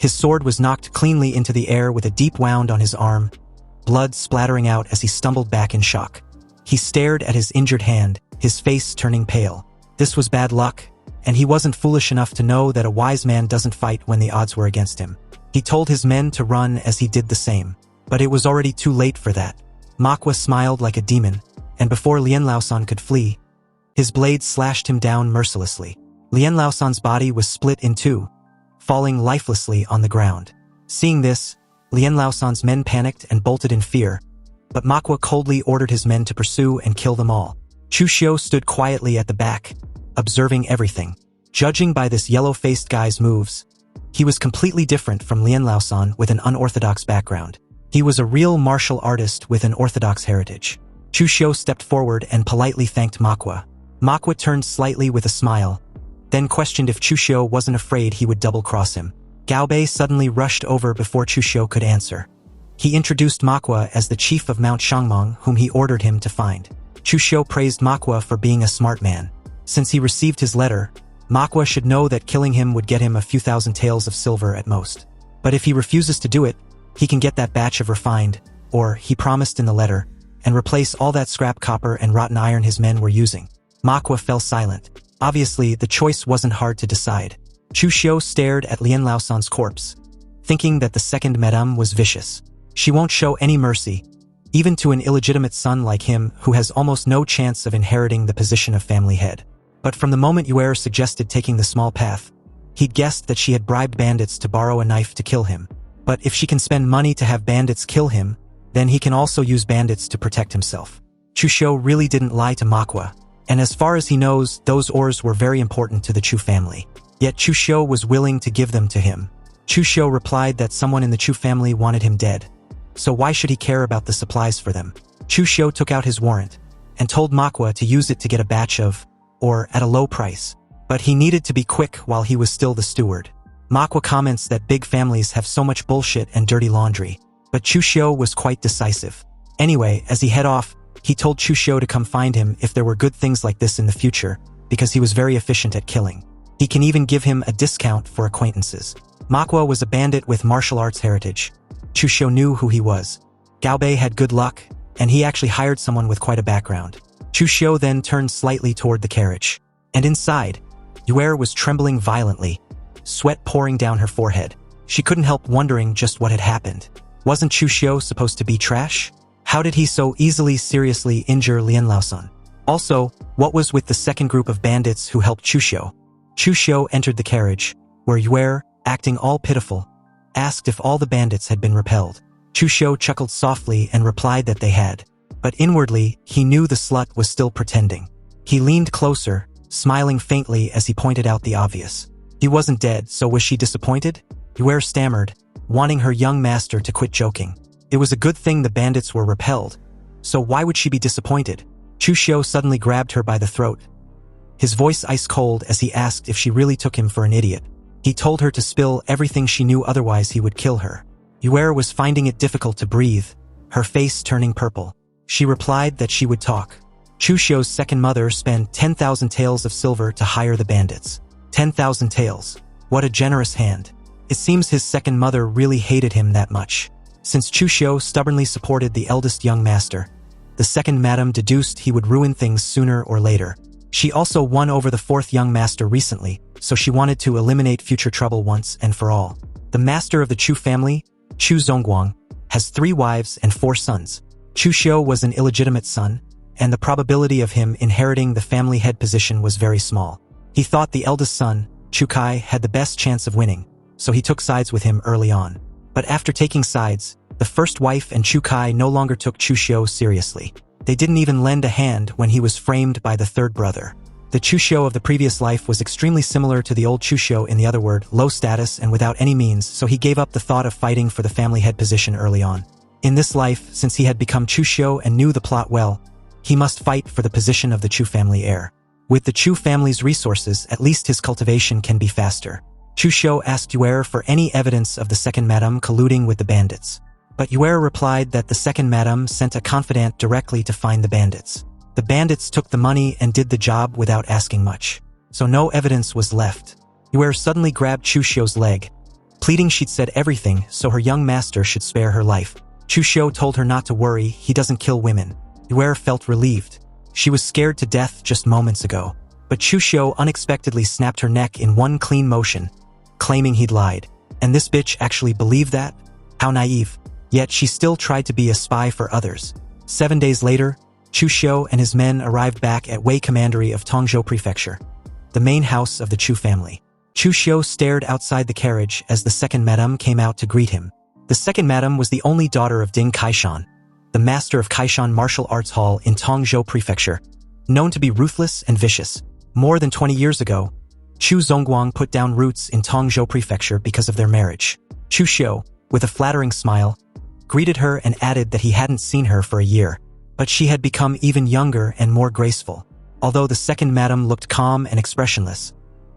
His sword was knocked cleanly into the air with a deep wound on his arm, blood splattering out as he stumbled back in shock. He stared at his injured hand, his face turning pale. This was bad luck, and he wasn't foolish enough to know that a wise man doesn't fight when the odds were against him. He told his men to run as he did the same. But it was already too late for that. Manhwa smiled like a demon, and before Lian Laosan could flee, his blade slashed him down mercilessly. Lian Laosan's body was split in two, falling lifelessly on the ground. Seeing this, Lian Laosan's men panicked and bolted in fear, but Manhwa coldly ordered his men to pursue and kill them all. Chu Xiu stood quietly at the back, observing everything. Judging by this yellow-faced guy's moves, he was completely different from Lian Laosan with an unorthodox background. He was a real martial artist with an orthodox heritage. Chu Xiu stepped forward and politely thanked Manhwa. Manhwa turned slightly with a smile, then questioned if Chu Xiu wasn't afraid he would double-cross him. Gao Bei suddenly rushed over before Chu Xiu could answer. He introduced Manhwa as the chief of Mount Shangmang, whom he ordered him to find. Chu Xiu praised Manhwa for being a smart man. Since he received his letter, Manhwa should know that killing him would get him a few thousand taels of silver at most. But if he refuses to do it, he can get that batch of refined, or he promised in the letter, and replace all that scrap copper and rotten iron his men were using. Manhwa fell silent. Obviously, the choice wasn't hard to decide. Chu Xiu stared at Lian Laosan's corpse, thinking that the second madame was vicious. She won't show any mercy, even to an illegitimate son like him who has almost no chance of inheriting the position of family head. But from the moment Yuer suggested taking the small path, he'd guessed that she had bribed bandits to borrow a knife to kill him. But if she can spend money to have bandits kill him, then he can also use bandits to protect himself. Chu Xiu really didn't lie to Manhwa, and as far as he knows, those ores were very important to the Chu family. Yet Chu Xiu was willing to give them to him. Chu Xiu replied that someone in the Chu family wanted him dead, so why should he care about the supplies for them? Chu Xiu took out his warrant and told Manhwa to use it to get a batch of, or at a low price. But he needed to be quick while he was still the steward. Manhwa comments that big families have so much bullshit and dirty laundry, but Chu Xiu was quite decisive. Anyway, as he head off, he told Chu Xiu to come find him if there were good things like this in the future, because he was very efficient at killing. He can even give him a discount for acquaintances. Manhwa was a bandit with martial arts heritage. Chu Xiu knew who he was. Gao Bei had good luck, and he actually hired someone with quite a background. Chu Xiu then turned slightly toward the carriage. And inside, Yuer was trembling violently, sweat pouring down her forehead. She couldn't help wondering just what had happened. Wasn't Chu Xiu supposed to be trash? How did he so easily seriously injure Lian Laosan? Also, what was with the second group of bandits who helped Chu Xiu? Chu Xiu entered the carriage, where Yuer, acting all pitiful, asked if all the bandits had been repelled. Chu Xiu chuckled softly and replied that they had. But inwardly, he knew the slut was still pretending. He leaned closer, smiling faintly as he pointed out the obvious. He wasn't dead, so was she disappointed? Yuer stammered, wanting her young master to quit joking. It was a good thing the bandits were repelled, so why would she be disappointed? Chu Xiu suddenly grabbed her by the throat, his voice ice-cold as he asked if she really took him for an idiot. He told her to spill everything she knew, otherwise he would kill her. Yuer was finding it difficult to breathe, her face turning purple. She replied that she would talk. Chu Xiu's second mother spent 10,000 taels of silver to hire the bandits. 10,000 taels. What a generous hand. It seems his second mother really hated him that much. Since Chu Xiu stubbornly supported the eldest young master, the second madam deduced he would ruin things sooner or later. She also won over the fourth young master recently, so she wanted to eliminate future trouble once and for all. The master of the Chu family, Chu Zongguang, has 3 wives and 4 sons. Chu Xiu was an illegitimate son, and the probability of him inheriting the family head position was very small. He thought the eldest son, Chu Kai, had the best chance of winning, so he took sides with him early on. But after taking sides, the first wife and Chu Kai no longer took Chu Xiu seriously. They didn't even lend a hand when he was framed by the third brother. The Chu Xiu of the previous life was extremely similar to the old Chu Xiu in the other word, low status and without any means, so he gave up the thought of fighting for the family head position early on. In this life, since he had become Chu Xiu and knew the plot well, he must fight for the position of the Chu family heir. With the Chu family's resources, at least his cultivation can be faster. Chu Xiu asked Yuer for any evidence of the second madam colluding with the bandits. But Yuer replied that the second madam sent a confidant directly to find the bandits. The bandits took the money and did the job without asking much. So no evidence was left. Yuer suddenly grabbed Chu Xiu's leg, pleading she'd said everything so her young master should spare her life. Chu Xiu told her not to worry, he doesn't kill women. Yue felt relieved. She was scared to death just moments ago. But Chu Xiu unexpectedly snapped her neck in one clean motion, claiming he'd lied. And this bitch actually believed that? How naive. Yet she still tried to be a spy for others. 7 days later, Chu Xiu and his men arrived back at Wei Commandery of Tongzhou Prefecture, the main house of the Chu family. Chu Xiu stared outside the carriage as the second madame came out to greet him. The second madame was the only daughter of Ding Kaishan, the master of Kaishan Martial Arts Hall in Tongzhou Prefecture, known to be ruthless and vicious. More than 20 years ago, Chu Zongguang put down roots in Tongzhou Prefecture because of their marriage. Chu Xiu, with a flattering smile, greeted her and added that he hadn't seen her for a year, but she had become even younger and more graceful. Although the second madame looked calm and expressionless,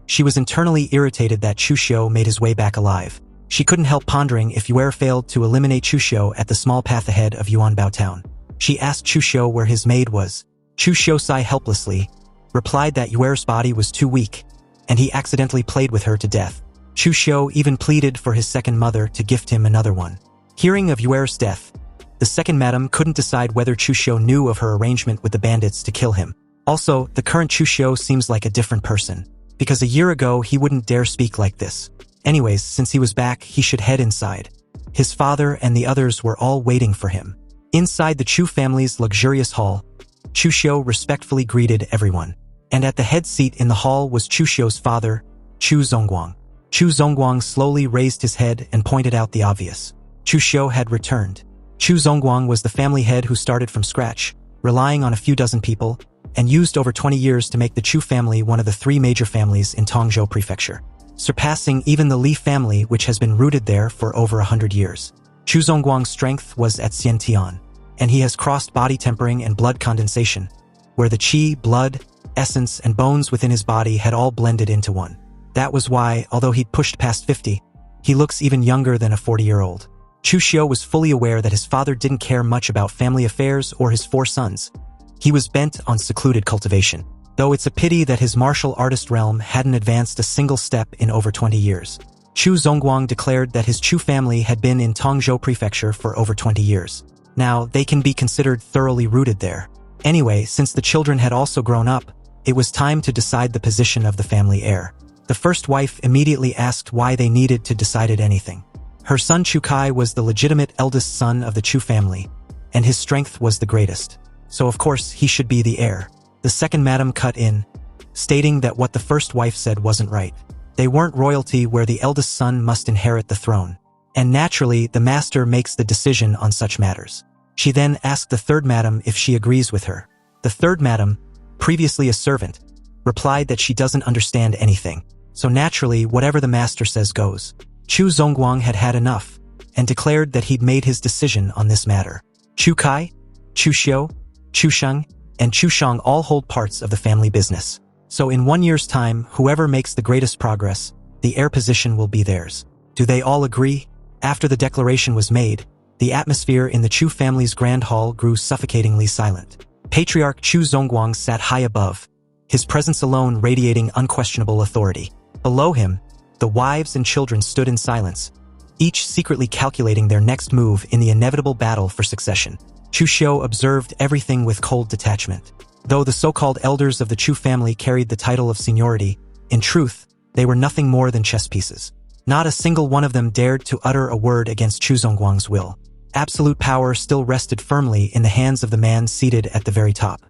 she was internally irritated that Chu Xiu made his way back alive. She couldn't help pondering if Yue failed to eliminate Chu Xiu at the small path ahead of Yuanbao town. She asked Chu Xiu where his maid was. Chu Xiu sighed helplessly, replied that Yue's body was too weak, and he accidentally played with her to death. Chu Xiu even pleaded for his second mother to gift him another one. Hearing of Yue's death, the second madam couldn't decide whether Chu Xiu knew of her arrangement with the bandits to kill him. Also, the current Chu Xiu seems like a different person, because a year ago he wouldn't dare speak like this. Anyways, since he was back, he should head inside. His father and the others were all waiting for him. Inside the Chu family's luxurious hall, Chu Xiu respectfully greeted everyone. And at the head seat in the hall was Chu Xiu's father, Chu Zongguang. Chu Zongguang slowly raised his head and pointed out the obvious. Chu Xiu had returned. Chu Zongguang was the family head who started from scratch, relying on a few dozen people, and used over 20 years to make the Chu family one of the 3 major families in Tongzhou Prefecture, surpassing even the Li family, which has been rooted there for over 100 years. Chu Zongguang's strength was at Xiantian, and he has crossed body tempering and blood condensation, where the qi, blood, essence, and bones within his body had all blended into one. That was why, although he'd pushed past 50, he looks even younger than a 40-year-old. Chu Xiu was fully aware that his father didn't care much about family affairs or his 4 sons. He was bent on secluded cultivation, though it's a pity that his martial artist realm hadn't advanced a single step in over 20 years. Chu Zongguang declared that his Chu family had been in Tongzhou Prefecture for over 20 years. Now, they can be considered thoroughly rooted there. Anyway, since the children had also grown up, it was time to decide the position of the family heir. The first wife immediately asked why they needed to decide anything. Her son Chu Kai was the legitimate eldest son of the Chu family, and his strength was the greatest. So of course, he should be the heir. The second madam cut in, stating that what the first wife said wasn't right. They weren't royalty where the eldest son must inherit the throne. And naturally, the master makes the decision on such matters. She then asked the third madam if she agrees with her. The third madam, previously a servant, replied that she doesn't understand anything. So naturally, whatever the master says goes. Chu Zongguang had had enough, and declared that he'd made his decision on this matter. Chu Kai, Chu Xiu, Chu Sheng, and Chu Shang all hold parts of the family business. So in 1 year's time, whoever makes the greatest progress, the heir position will be theirs. Do they all agree? After the declaration was made, the atmosphere in the Chu family's grand hall grew suffocatingly silent. Patriarch Chu Zongguang sat high above, his presence alone radiating unquestionable authority. Below him, the wives and children stood in silence, each secretly calculating their next move in the inevitable battle for succession. Chu Xiu observed everything with cold detachment. Though the so-called elders of the Chu family carried the title of seniority, in truth, they were nothing more than chess pieces. Not a single one of them dared to utter a word against Chu Zongguang's will. Absolute power still rested firmly in the hands of the man seated at the very top.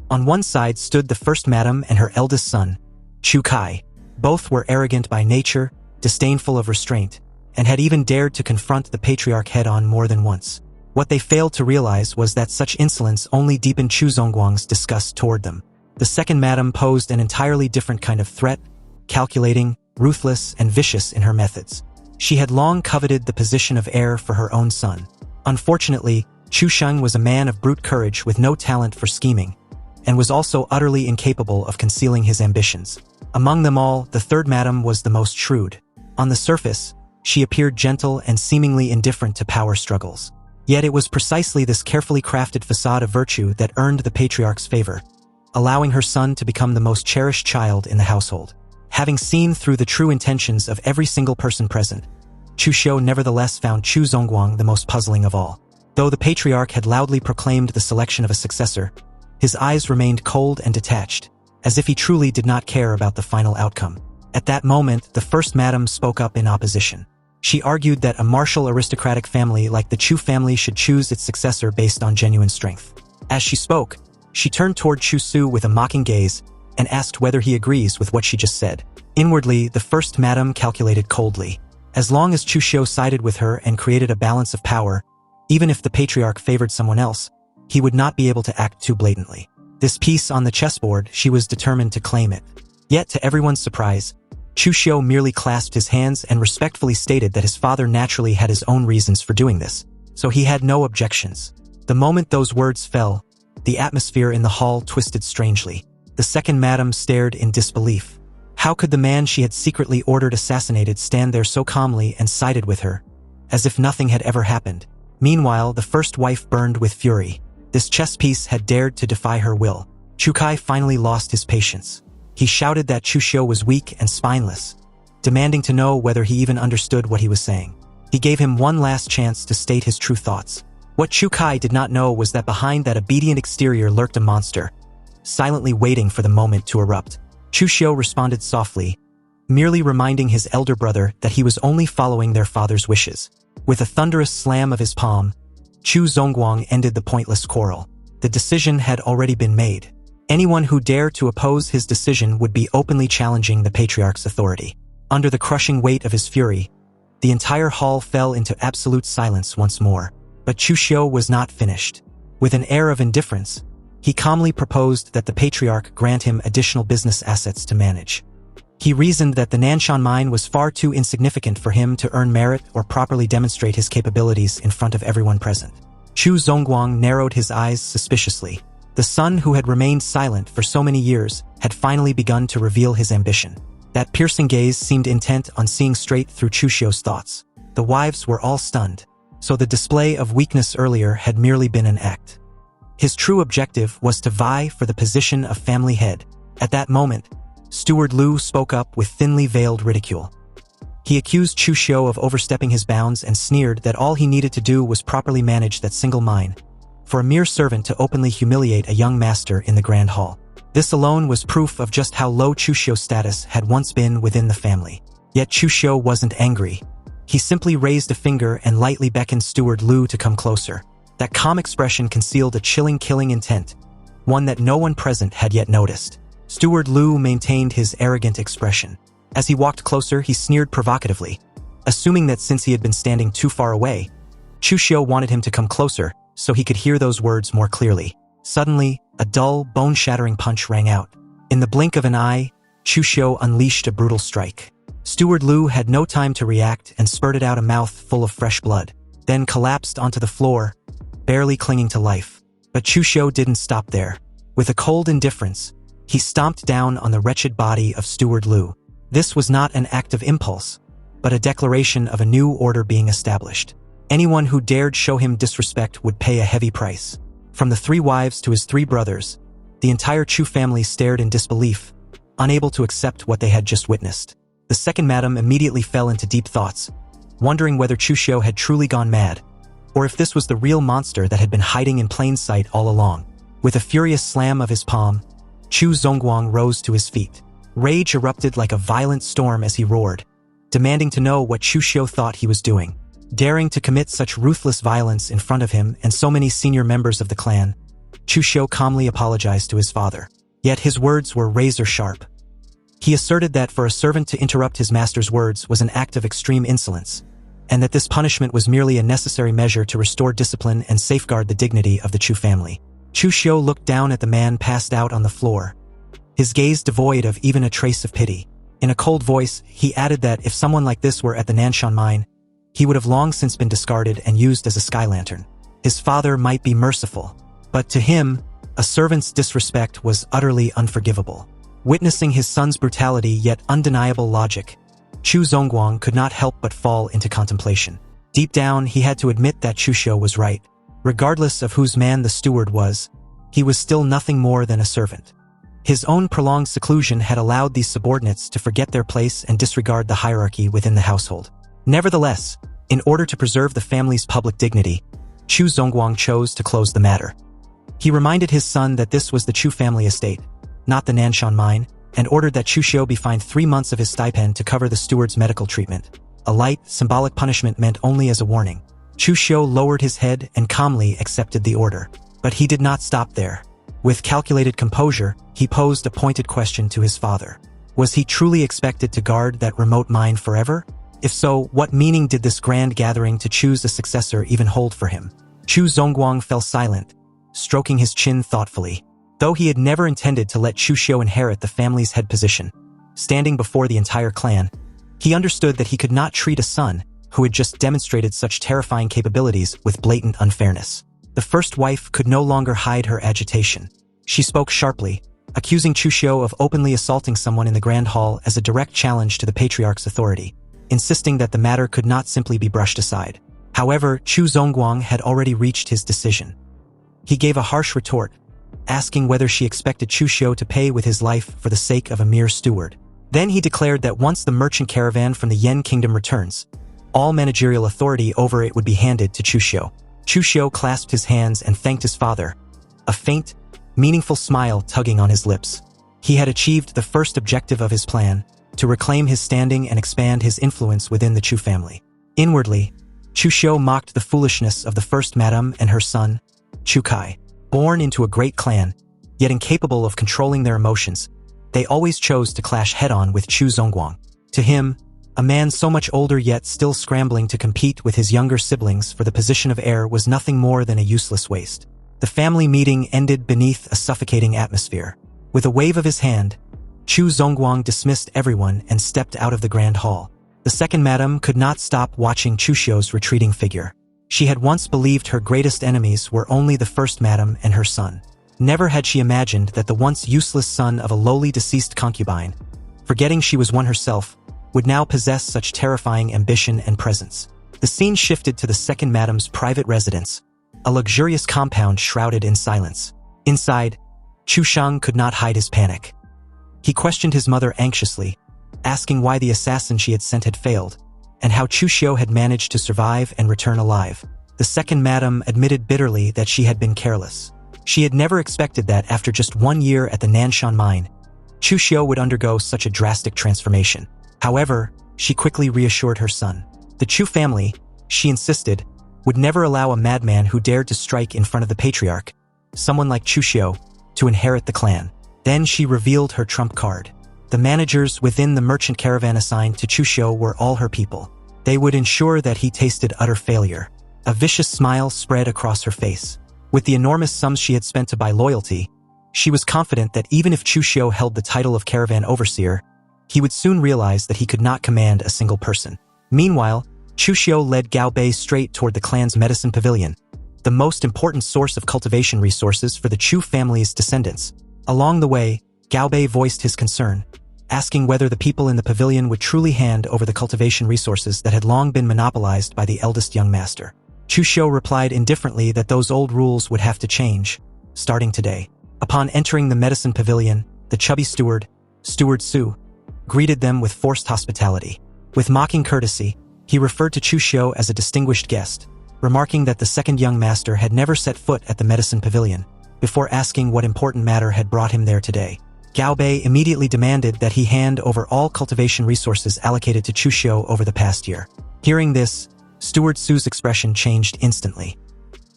On one side stood the first madam and her eldest son, Chu Kai. Both were arrogant by nature, disdainful of restraint, and had even dared to confront the patriarch head-on more than once. What they failed to realize was that such insolence only deepened Chu Zongguang's disgust toward them. The second madam posed an entirely different kind of threat, calculating, ruthless, and vicious in her methods. She had long coveted the position of heir for her own son. Unfortunately, Chu Sheng was a man of brute courage with no talent for scheming, and was also utterly incapable of concealing his ambitions. Among them all, the third madam was the most shrewd. On the surface, she appeared gentle and seemingly indifferent to power struggles. Yet it was precisely this carefully crafted facade of virtue that earned the patriarch's favor, allowing her son to become the most cherished child in the household. Having seen through the true intentions of every single person present, Chu Xiu nevertheless found Chu Zongguang the most puzzling of all. Though the patriarch had loudly proclaimed the selection of a successor, his eyes remained cold and detached, as if he truly did not care about the final outcome. At that moment, the first madam spoke up in opposition. She argued that a martial aristocratic family like the Chu family should choose its successor based on genuine strength. As she spoke, she turned toward Chu Xiu with a mocking gaze and asked whether he agrees with what she just said. Inwardly, the first madam calculated coldly. As long as Chu Xiu sided with her and created a balance of power, even if the patriarch favored someone else, he would not be able to act too blatantly. This piece on the chessboard, she was determined to claim it. Yet, to everyone's surprise, Chu Xiu merely clasped his hands and respectfully stated that his father naturally had his own reasons for doing this, so he had no objections. The moment those words fell, the atmosphere in the hall twisted strangely. The second madam stared in disbelief. How could the man she had secretly ordered assassinated stand there so calmly and sided with her, as if nothing had ever happened? Meanwhile, the first wife burned with fury. This chess piece had dared to defy her will. Chu Kai finally lost his patience. He shouted that Chu Xiu was weak and spineless, demanding to know whether he even understood what he was saying. He gave him one last chance to state his true thoughts. What Chu Kai did not know was that behind that obedient exterior lurked a monster, silently waiting for the moment to erupt. Chu Xiu responded softly, merely reminding his elder brother that he was only following their father's wishes. With a thunderous slam of his palm, Chu Zongguang ended the pointless quarrel. The decision had already been made. Anyone who dared to oppose his decision would be openly challenging the patriarch's authority. Under the crushing weight of his fury, the entire hall fell into absolute silence once more. But Chu Xiu was not finished. With an air of indifference, he calmly proposed that the patriarch grant him additional business assets to manage. He reasoned that the Nanshan mine was far too insignificant for him to earn merit or properly demonstrate his capabilities in front of everyone present. Chu Zongguang narrowed his eyes suspiciously. The son who had remained silent for so many years had finally begun to reveal his ambition. That piercing gaze seemed intent on seeing straight through Chu Xiu's thoughts. The wives were all stunned, so the display of weakness earlier had merely been an act. His true objective was to vie for the position of family head. At that moment, Steward Lu spoke up with thinly veiled ridicule. He accused Chu Xiu of overstepping his bounds and sneered that all he needed to do was properly manage that single mine. For a mere servant to openly humiliate a young master in the Grand Hall. This alone was proof of just how low Chu Xiu's status had once been within the family. Yet Chu Xiu wasn't angry. He simply raised a finger and lightly beckoned Steward Lu to come closer. That calm expression concealed a chilling killing intent, one that no one present had yet noticed. Steward Lu maintained his arrogant expression. As he walked closer, he sneered provocatively, assuming that since he had been standing too far away, Chu Xiu wanted him to come closer so he could hear those words more clearly. Suddenly, a dull, bone-shattering punch rang out. In the blink of an eye, Chu Xiu unleashed a brutal strike. Steward Lu had no time to react and spurted out a mouth full of fresh blood, then collapsed onto the floor, barely clinging to life. But Chu Xiu didn't stop there. With a cold indifference, he stomped down on the wretched body of Steward Lu. This was not an act of impulse, but a declaration of a new order being established. Anyone who dared show him disrespect would pay a heavy price. From the three wives to his three brothers, the entire Chu family stared in disbelief, unable to accept what they had just witnessed. The second madam immediately fell into deep thoughts, wondering whether Chu Xiu had truly gone mad, or if this was the real monster that had been hiding in plain sight all along. With a furious slam of his palm, Chu Zongguang rose to his feet. Rage erupted like a violent storm as he roared, demanding to know what Chu Xiu thought he was doing. Daring to commit such ruthless violence in front of him and so many senior members of the clan, Chu Xiu calmly apologized to his father. Yet his words were razor-sharp. He asserted that for a servant to interrupt his master's words was an act of extreme insolence, and that this punishment was merely a necessary measure to restore discipline and safeguard the dignity of the Chu family. Chu Xiu looked down at the man passed out on the floor, his gaze devoid of even a trace of pity. In a cold voice, he added that if someone like this were at the Nanshan mine, he would have long since been discarded and used as a sky lantern. His father might be merciful, but to him, a servant's disrespect was utterly unforgivable. Witnessing his son's brutality yet undeniable logic, Chu Zongguang could not help but fall into contemplation. Deep down, he had to admit that Chu Xiu was right. Regardless of whose man the steward was, he was still nothing more than a servant. His own prolonged seclusion had allowed these subordinates to forget their place and disregard the hierarchy within the household. Nevertheless, in order to preserve the family's public dignity, Chu Zongguang chose to close the matter. He reminded his son that this was the Chu family estate, not the Nanshan mine, and ordered that Chu Xiu be fined 3 months of his stipend to cover the steward's medical treatment. A light, symbolic punishment meant only as a warning. Chu Xiu lowered his head and calmly accepted the order. But he did not stop there. With calculated composure, he posed a pointed question to his father. Was he truly expected to guard that remote mine forever? If so, what meaning did this grand gathering to choose a successor even hold for him? Chu Zongguang fell silent, stroking his chin thoughtfully. Though he had never intended to let Chu Xiu inherit the family's head position, standing before the entire clan, he understood that he could not treat a son who had just demonstrated such terrifying capabilities with blatant unfairness. The first wife could no longer hide her agitation. She spoke sharply, accusing Chu Xiu of openly assaulting someone in the Grand Hall as a direct challenge to the patriarch's authority, insisting that the matter could not simply be brushed aside. However, Chu Zongguang had already reached his decision. He gave a harsh retort, asking whether she expected Chu Xiu to pay with his life for the sake of a mere steward. Then he declared that once the merchant caravan from the Yen Kingdom returns, all managerial authority over it would be handed to Chu Xiu. Chu Xiu clasped his hands and thanked his father, a faint, meaningful smile tugging on his lips. He had achieved the first objective of his plan, to reclaim his standing and expand his influence within the Chu family. Inwardly, Chu Xiu mocked the foolishness of the first madam and her son, Chu Kai. Born into a great clan, yet incapable of controlling their emotions, they always chose to clash head-on with Chu Zongguang. To him, a man so much older yet still scrambling to compete with his younger siblings for the position of heir was nothing more than a useless waste. The family meeting ended beneath a suffocating atmosphere. With a wave of his hand, Chu Zongguang dismissed everyone and stepped out of the grand hall. The second madam could not stop watching Chu Xiu's retreating figure. She had once believed her greatest enemies were only the first madam and her son. Never had she imagined that the once useless son of a lowly deceased concubine, forgetting she was one herself, would now possess such terrifying ambition and presence. The scene shifted to the second madam's private residence, a luxurious compound shrouded in silence. Inside, Chu Shang could not hide his panic. He questioned his mother anxiously, asking why the assassin she had sent had failed, and how Chu Xiu had managed to survive and return alive. The second madam admitted bitterly that she had been careless. She had never expected that after just 1 year at the Nanshan mine, Chu Xiu would undergo such a drastic transformation. However, she quickly reassured her son. The Chu family, she insisted, would never allow a madman who dared to strike in front of the patriarch, someone like Chu Xiu, to inherit the clan. Then she revealed her trump card. The managers within the merchant caravan assigned to Chu Xiu were all her people. They would ensure that he tasted utter failure. A vicious smile spread across her face. With the enormous sums she had spent to buy loyalty, she was confident that even if Chu Xiu held the title of caravan overseer, he would soon realize that he could not command a single person. Meanwhile, Chu Xiu led Gao Bei straight toward the clan's medicine pavilion, the most important source of cultivation resources for the Chu family's descendants. Along the way, Gao Bei voiced his concern, asking whether the people in the pavilion would truly hand over the cultivation resources that had long been monopolized by the eldest young master. Chu Xiu replied indifferently that those old rules would have to change, starting today. Upon entering the medicine pavilion, the chubby steward, Steward Su, greeted them with forced hospitality. With mocking courtesy, he referred to Chu Xiu as a distinguished guest, remarking that the second young master had never set foot at the medicine pavilion, before asking what important matter had brought him there today. Gao Bei immediately demanded that he hand over all cultivation resources allocated to Chu Xiu over the past year. Hearing this, Steward Su's expression changed instantly.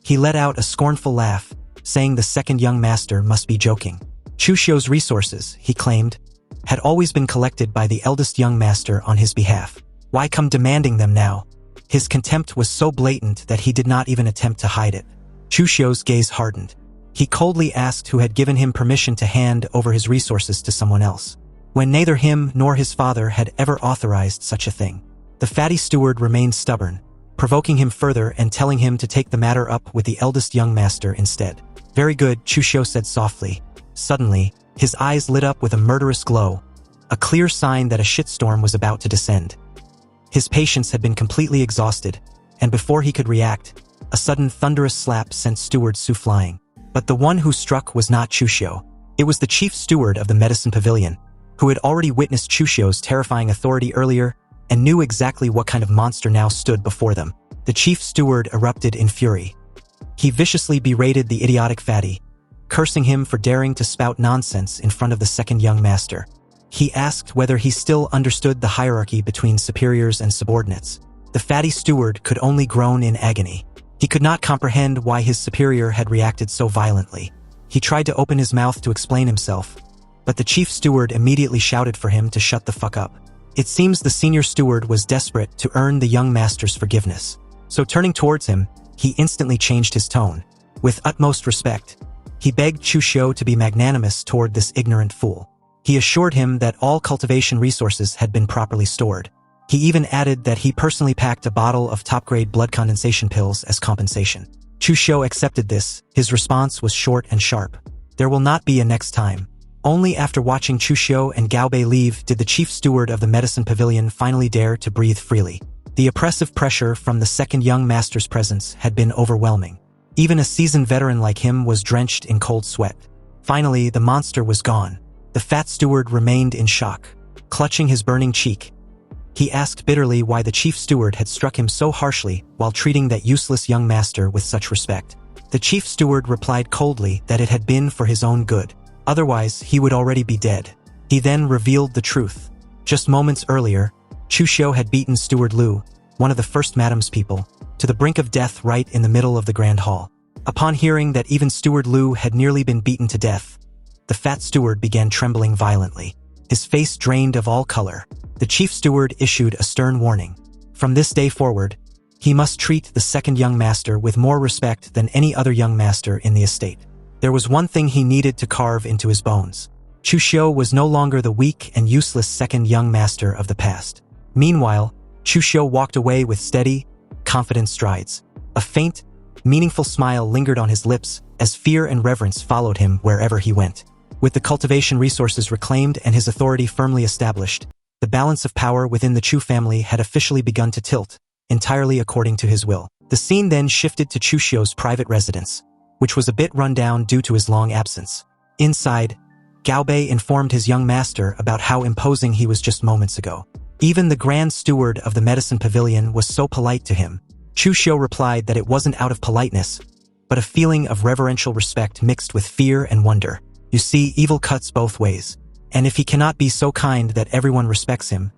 He let out a scornful laugh, saying the second young master must be joking. Chu Xiu's resources, he claimed, had always been collected by the eldest young master on his behalf. Why come demanding them now? His contempt was so blatant that he did not even attempt to hide it. Chu Xiu's gaze hardened. He coldly asked who had given him permission to hand over his resources to someone else, when neither him nor his father had ever authorized such a thing. The fatty steward remained stubborn, provoking him further and telling him to take the matter up with the eldest young master instead. Very good, Chu Xiu said softly. Suddenly, his eyes lit up with a murderous glow, a clear sign that a shitstorm was about to descend. His patience had been completely exhausted, and before he could react, a sudden thunderous slap sent Steward Su flying. But the one who struck was not Chu Xiu. It was the chief steward of the medicine pavilion, who had already witnessed Chu Xiu's terrifying authority earlier and knew exactly what kind of monster now stood before them. The chief steward erupted in fury. He viciously berated the idiotic fatty, cursing him for daring to spout nonsense in front of the second young master. He asked whether he still understood the hierarchy between superiors and subordinates. The fatty steward could only groan in agony. He could not comprehend why his superior had reacted so violently. He tried to open his mouth to explain himself, but the chief steward immediately shouted for him to shut the fuck up. It seems the senior steward was desperate to earn the young master's forgiveness. So turning towards him, he instantly changed his tone. With utmost respect, he begged Chu Xiu to be magnanimous toward this ignorant fool. He assured him that all cultivation resources had been properly stored. He even added that he personally packed a bottle of top-grade blood condensation pills as compensation. Chu Xiu accepted this. His response was short and sharp. There will not be a next time. Only after watching Chu Xiu and Gao Bei leave did the chief steward of the medicine pavilion finally dare to breathe freely. The oppressive pressure from the second young master's presence had been overwhelming. Even a seasoned veteran like him was drenched in cold sweat. Finally, the monster was gone. The fat steward remained in shock. Clutching his burning cheek, he asked bitterly why the chief steward had struck him so harshly while treating that useless young master with such respect. The chief steward replied coldly that it had been for his own good. Otherwise, he would already be dead. He then revealed the truth. Just moments earlier, Chu Xiu had beaten Steward Lu, one of the first Madam's people, to the brink of death right in the middle of the Grand Hall. Upon hearing that even Steward Lu had nearly been beaten to death, the fat steward began trembling violently. His face drained of all color. The chief steward issued a stern warning. From this day forward, he must treat the second young master with more respect than any other young master in the estate. There was one thing he needed to carve into his bones. Chu Xiu was no longer the weak and useless second young master of the past. Meanwhile, Chu Xiu walked away with steady, confident strides. A faint, meaningful smile lingered on his lips as fear and reverence followed him wherever he went. With the cultivation resources reclaimed and his authority firmly established, the balance of power within the Chu family had officially begun to tilt, entirely according to his will. The scene then shifted to Chu Xiu's private residence, which was a bit run down due to his long absence. Inside, Gao Bei informed his young master about how imposing he was just moments ago. Even the grand steward of the medicine pavilion was so polite to him. Chu Xiu replied that it wasn't out of politeness, but a feeling of reverential respect mixed with fear and wonder. You see, evil cuts both ways. And if he cannot be so kind that everyone respects him,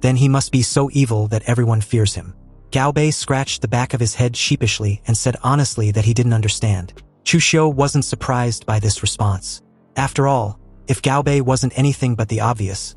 then he must be so evil that everyone fears him. Gao Bei scratched the back of his head sheepishly and said honestly that he didn't understand. Chu Xiu wasn't surprised by this response. After all, if Gao Bei wasn't anything but the obvious,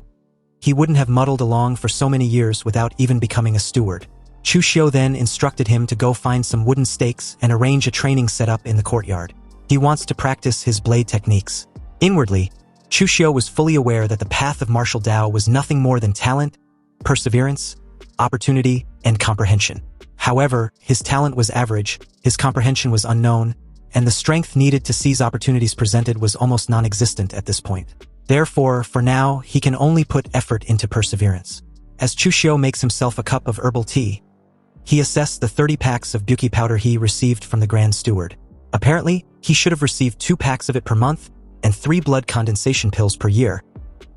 he wouldn't have muddled along for so many years without even becoming a steward. Chu Xiu then instructed him to go find some wooden stakes and arrange a training setup in the courtyard. He wants to practice his blade techniques. Inwardly, Chu Xiu was fully aware that the path of martial Dao was nothing more than talent, perseverance, opportunity, and comprehension. However, his talent was average, his comprehension was unknown, and the strength needed to seize opportunities presented was almost non-existent at this point. Therefore, for now, he can only put effort into perseverance. As Chu Xiu makes himself a cup of herbal tea, he assessed the 30 packs of Buki powder he received from the Grand Steward. Apparently, he should have received 2 packs of it per month and 3 blood condensation pills per year.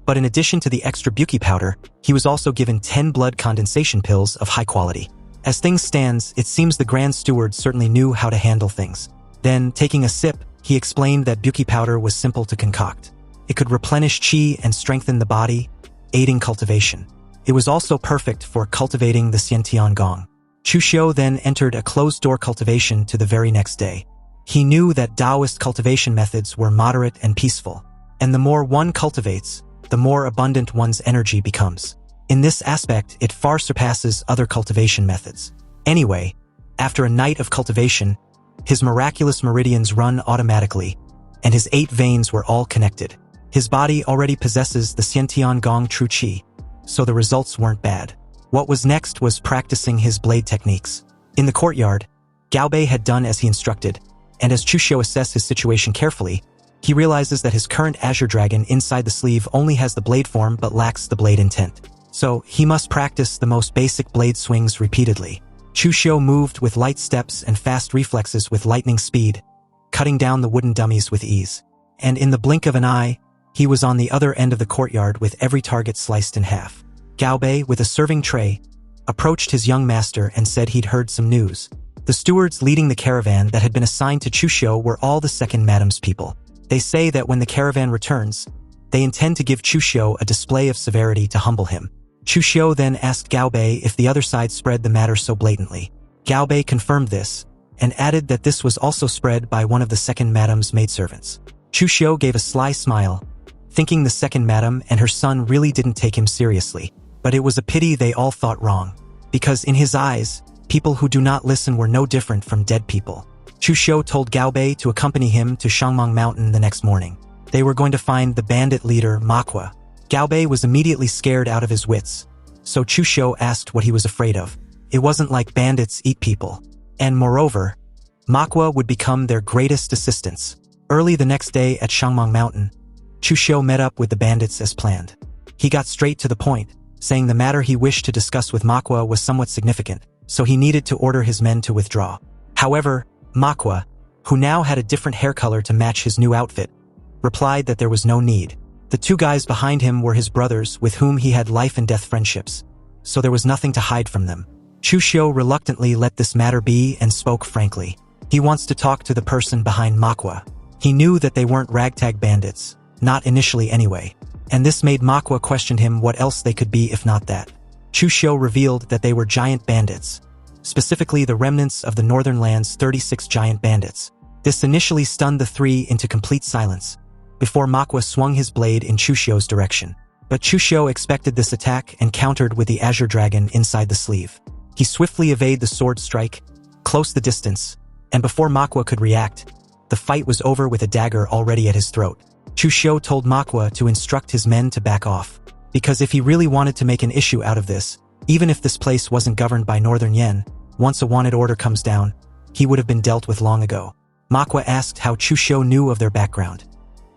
But in addition to the extra Buki powder, he was also given 10 blood condensation pills of high quality. As things stands, it seems the Grand Steward certainly knew how to handle things. Then, taking a sip, he explained that Buki powder was simple to concoct. It could replenish qi and strengthen the body, aiding cultivation. It was also perfect for cultivating the Xiantian Gong. Chu Xiu then entered a closed-door cultivation to the very next day. He knew that Taoist cultivation methods were moderate and peaceful, and the more one cultivates, the more abundant one's energy becomes. In this aspect, it far surpasses other cultivation methods. Anyway, after a night of cultivation, his miraculous meridians run automatically, and his 8 veins were all connected. His body already possesses the Xiantian Gong True Qi, so the results weren't bad. What was next was practicing his blade techniques. In the courtyard, Gao Bei had done as he instructed, and as Chu Xiu assessed his situation carefully, he realizes that his current Azure Dragon inside the sleeve only has the blade form but lacks the blade intent. So, he must practice the most basic blade swings repeatedly. Chu Xiu moved with light steps and fast reflexes with lightning speed, cutting down the wooden dummies with ease. And in the blink of an eye, he was on the other end of the courtyard with every target sliced in half. Gao Bei, with a serving tray, approached his young master and said he'd heard some news. The stewards leading the caravan that had been assigned to Chu Xiu were all the second madam's people. They say that when the caravan returns, they intend to give Chu Xiu a display of severity to humble him. Chu Xiu then asked Gao Bei if the other side spread the matter so blatantly. Gao Bei confirmed this, and added that this was also spread by one of the second madam's maidservants. Chu Xiu gave a sly smile, thinking the second madam and her son really didn't take him seriously. But it was a pity they all thought wrong, because in his eyes, people who do not listen were no different from dead people. Chu Xiu told Gao Bei to accompany him to Shangmang Mountain the next morning. They were going to find the bandit leader Manhwa. Gao Bei was immediately scared out of his wits, so Chu Xiu asked what he was afraid of. It wasn't like bandits eat people. And moreover, Manhwa would become their greatest assistance. Early the next day at Shangmang Mountain, Chu Xiu met up with the bandits as planned. He got straight to the point, saying the matter he wished to discuss with Manhwa was somewhat significant, so he needed to order his men to withdraw. However, Manhwa, who now had a different hair color to match his new outfit, replied that there was no need. The two guys behind him were his brothers with whom he had life-and-death friendships, so there was nothing to hide from them. Chu Xiu reluctantly let this matter be and spoke frankly. He wants to talk to the person behind Manhwa. He knew that they weren't ragtag bandits, not initially anyway, and this made Manhwa question him what else they could be if not that. Chu Xiu revealed that they were giant bandits, specifically the remnants of the Northern Land's 36 giant bandits. This initially stunned the three into complete silence, before Manhwa swung his blade in Chu Xiu's direction. But Chu Xiu expected this attack and countered with the Azure Dragon inside the sleeve. He swiftly evaded the sword strike, close the distance, and before Manhwa could react, the fight was over with a dagger already at his throat. Chu Xiu told Manhwa to instruct his men to back off, because if he really wanted to make an issue out of this, even if this place wasn't governed by Northern Yen, once a wanted order comes down, he would have been dealt with long ago. Manhwa asked how Chu Xiu knew of their background.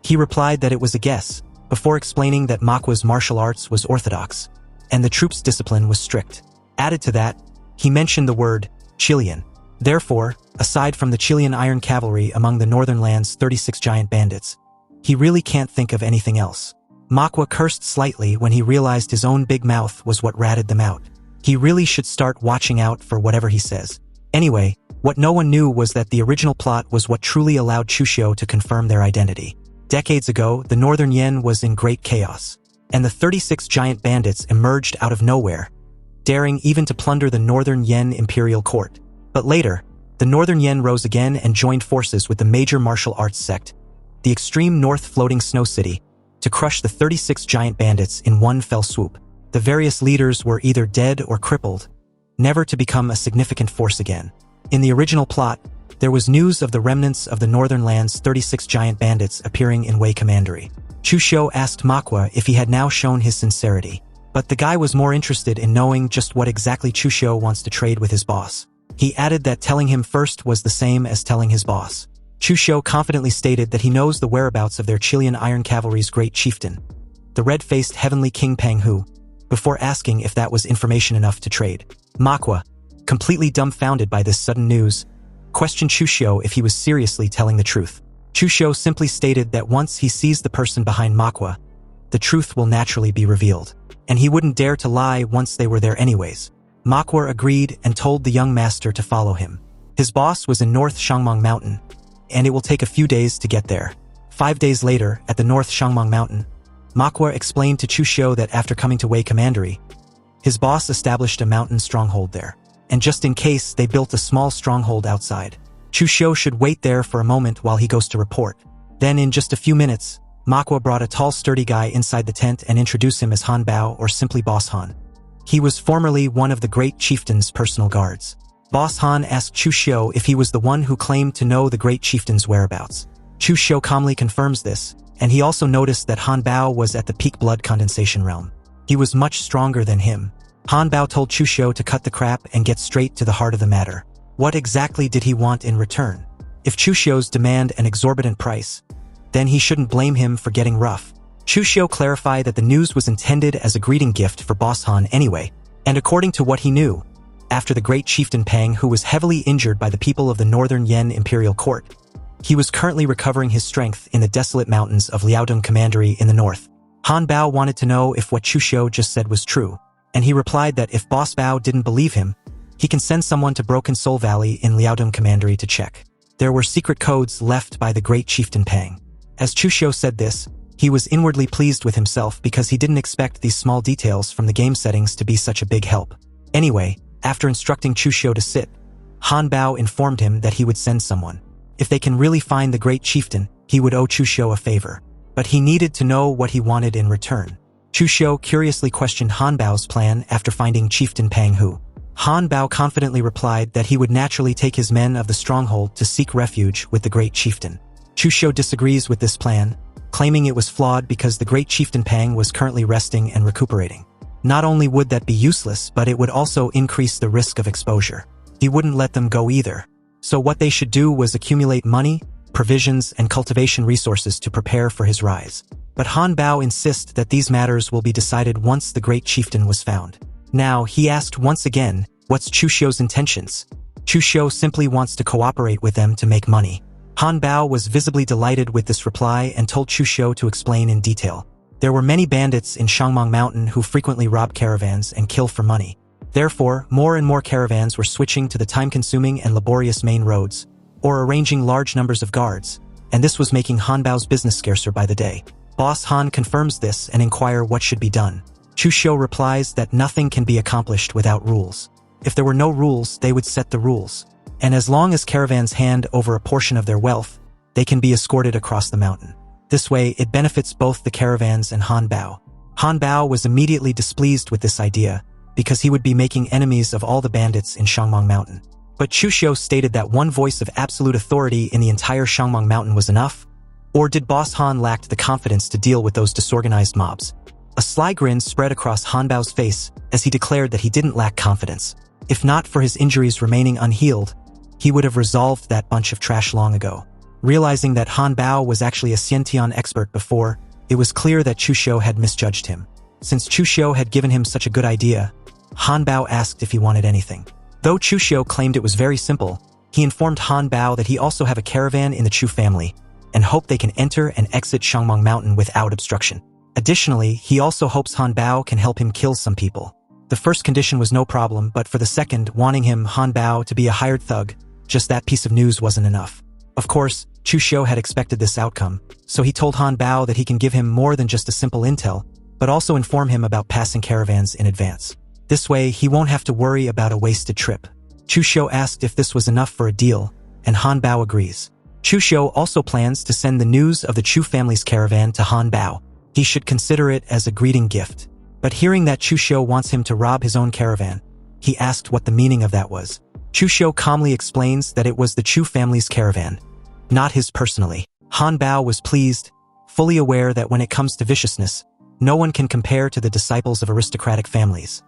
He replied that it was a guess, before explaining that Manhwa's martial arts was orthodox, and the troops' discipline was strict. Added to that, he mentioned the word Chilean. Therefore, aside from the Chilean Iron Cavalry among the Northern Land's 36 giant bandits, he really can't think of anything else. Manhwa cursed slightly when he realized his own big mouth was what ratted them out. He really should start watching out for whatever he says. Anyway, what no one knew was that the original plot was what truly allowed Chu Xiu to confirm their identity. Decades ago, the Northern Yen was in great chaos, and the 36 giant bandits emerged out of nowhere, daring even to plunder the Northern Yen imperial court. But later, the Northern Yen rose again and joined forces with the major martial arts sect, the extreme north floating snow city, to crush the 36 giant bandits in one fell swoop. The various leaders were either dead or crippled, never to become a significant force again. In the original plot, there was news of the remnants of the Northern Land's 36 giant bandits appearing in Wei Commandery. Chu Xiu asked Manhwa if he had now shown his sincerity, but the guy was more interested in knowing just what exactly Chu Xiu wants to trade with his boss. He added that telling him first was the same as telling his boss. Chu Xiu confidently stated that he knows the whereabouts of their Chilean Iron Cavalry's great chieftain, the red-faced Heavenly King Pang Hu, before asking if that was information enough to trade. Manhwa, completely dumbfounded by this sudden news, questioned Chu Xiu if he was seriously telling the truth. Chu Xiu simply stated that once he sees the person behind Manhwa, the truth will naturally be revealed, and he wouldn't dare to lie once they were there anyways. Manhwa agreed and told the young master to follow him. His boss was in North Shangmang Mountain, and it will take a few days to get there. 5 days later, at the North Shangmang Mountain, Manhwa explained to Chu Xiu that after coming to Wei Commandery, his boss established a mountain stronghold there, and just in case they built a small stronghold outside. Chu Xiu should wait there for a moment while he goes to report. Then in just a few minutes, Manhwa brought a tall sturdy guy inside the tent and introduced him as Han Bao, or simply Boss Han. He was formerly one of the great chieftain's personal guards. Boss Han asked Chu Xiu if he was the one who claimed to know the great chieftain's whereabouts. Chu Xiu calmly confirms this, and he also noticed that Han Bao was at the peak blood condensation realm. He was much stronger than him. Han Bao told Chu Xiu to cut the crap and get straight to the heart of the matter. What exactly did he want in return? If Chu Xiu's demand an exorbitant price, then he shouldn't blame him for getting rough. Chu Xiu clarified that the news was intended as a greeting gift for Boss Han anyway, and according to what he knew, after the great chieftain Pang, who was heavily injured by the people of the Northern Yen Imperial Court, he was currently recovering his strength in the desolate mountains of Liaodong Commandery in the north. Han Bao wanted to know if what Chu Xiu just said was true. and he replied that if Boss Bao didn't believe him, he can send someone to Broken Soul Valley in Liaodong Commandery to check. There were secret codes left by the great chieftain Pang. As Chu Xiu said this, he was inwardly pleased with himself because he didn't expect these small details from the game settings to be such a big help. Anyway, after instructing Chu Xiu to sit, Han Bao informed him that he would send someone. If they can really find the great chieftain, he would owe Chu Xiu a favor. But he needed to know what he wanted in return. Chu Xiu curiously questioned Han Bao's plan after finding Chieftain Pang Hu. Han Bao confidently replied that he would naturally take his men of the stronghold to seek refuge with the great chieftain. Chu Xiu disagrees with this plan, claiming it was flawed because the great chieftain Pang was currently resting and recuperating. Not only would that be useless, but it would also increase the risk of exposure. He wouldn't let them go either. So what they should do was accumulate money, provisions, and cultivation resources to prepare for his rise. But Han Bao insists that these matters will be decided once the great chieftain was found. Now, he asked once again, what's Chu Xiu's intentions? Chu Xiu simply wants to cooperate with them to make money. Han Bao was visibly delighted with this reply and told Chu Xiu to explain in detail. There were many bandits in Shangmang Mountain who frequently rob caravans and kill for money. Therefore, more and more caravans were switching to the time-consuming and laborious main roads, or arranging large numbers of guards, and this was making Han Bao's business scarcer by the day. Boss Han confirms this and inquires what should be done. Chu Xiu replies that nothing can be accomplished without rules. If there were no rules, they would set the rules. And as long as caravans hand over a portion of their wealth, they can be escorted across the mountain. This way, it benefits both the caravans and Han Bao. Han Bao was immediately displeased with this idea, because he would be making enemies of all the bandits in Shangmang Mountain. But Chu Xiu stated that one voice of absolute authority in the entire Shangmang Mountain was enough? Or did Boss Han lack the confidence to deal with those disorganized mobs? A sly grin spread across Han Bao's face as he declared that he didn't lack confidence. If not for his injuries remaining unhealed, he would have resolved that bunch of trash long ago. Realizing that Han Bao was actually a Xiantian expert before, it was clear that Chu Xiu had misjudged him. Since Chu Xiu had given him such a good idea, Han Bao asked if he wanted anything. Though Chu Xiu claimed it was very simple, he informed Han Bao that he also have a caravan in the Chu family, and hoped they can enter and exit Shangmang Mountain without obstruction. Additionally, he also hopes Han Bao can help him kill some people. The first condition was no problem, but for the second, wanting him, Han Bao, to be a hired thug, just that piece of news wasn't enough. Of course, Chu Xiu had expected this outcome, so he told Han Bao that he can give him more than just a simple intel, but also inform him about passing caravans in advance. This way, he won't have to worry about a wasted trip. Chu Xiu asked if this was enough for a deal, and Han Bao agrees. Chu Xiu also plans to send the news of the Chu family's caravan to Han Bao. He should consider it as a greeting gift. But hearing that Chu Xiu wants him to rob his own caravan, he asked what the meaning of that was. Chu Xiu calmly explains that it was the Chu family's caravan, not his personally. Han Bao was pleased, fully aware that when it comes to viciousness, no one can compare to the disciples of aristocratic families.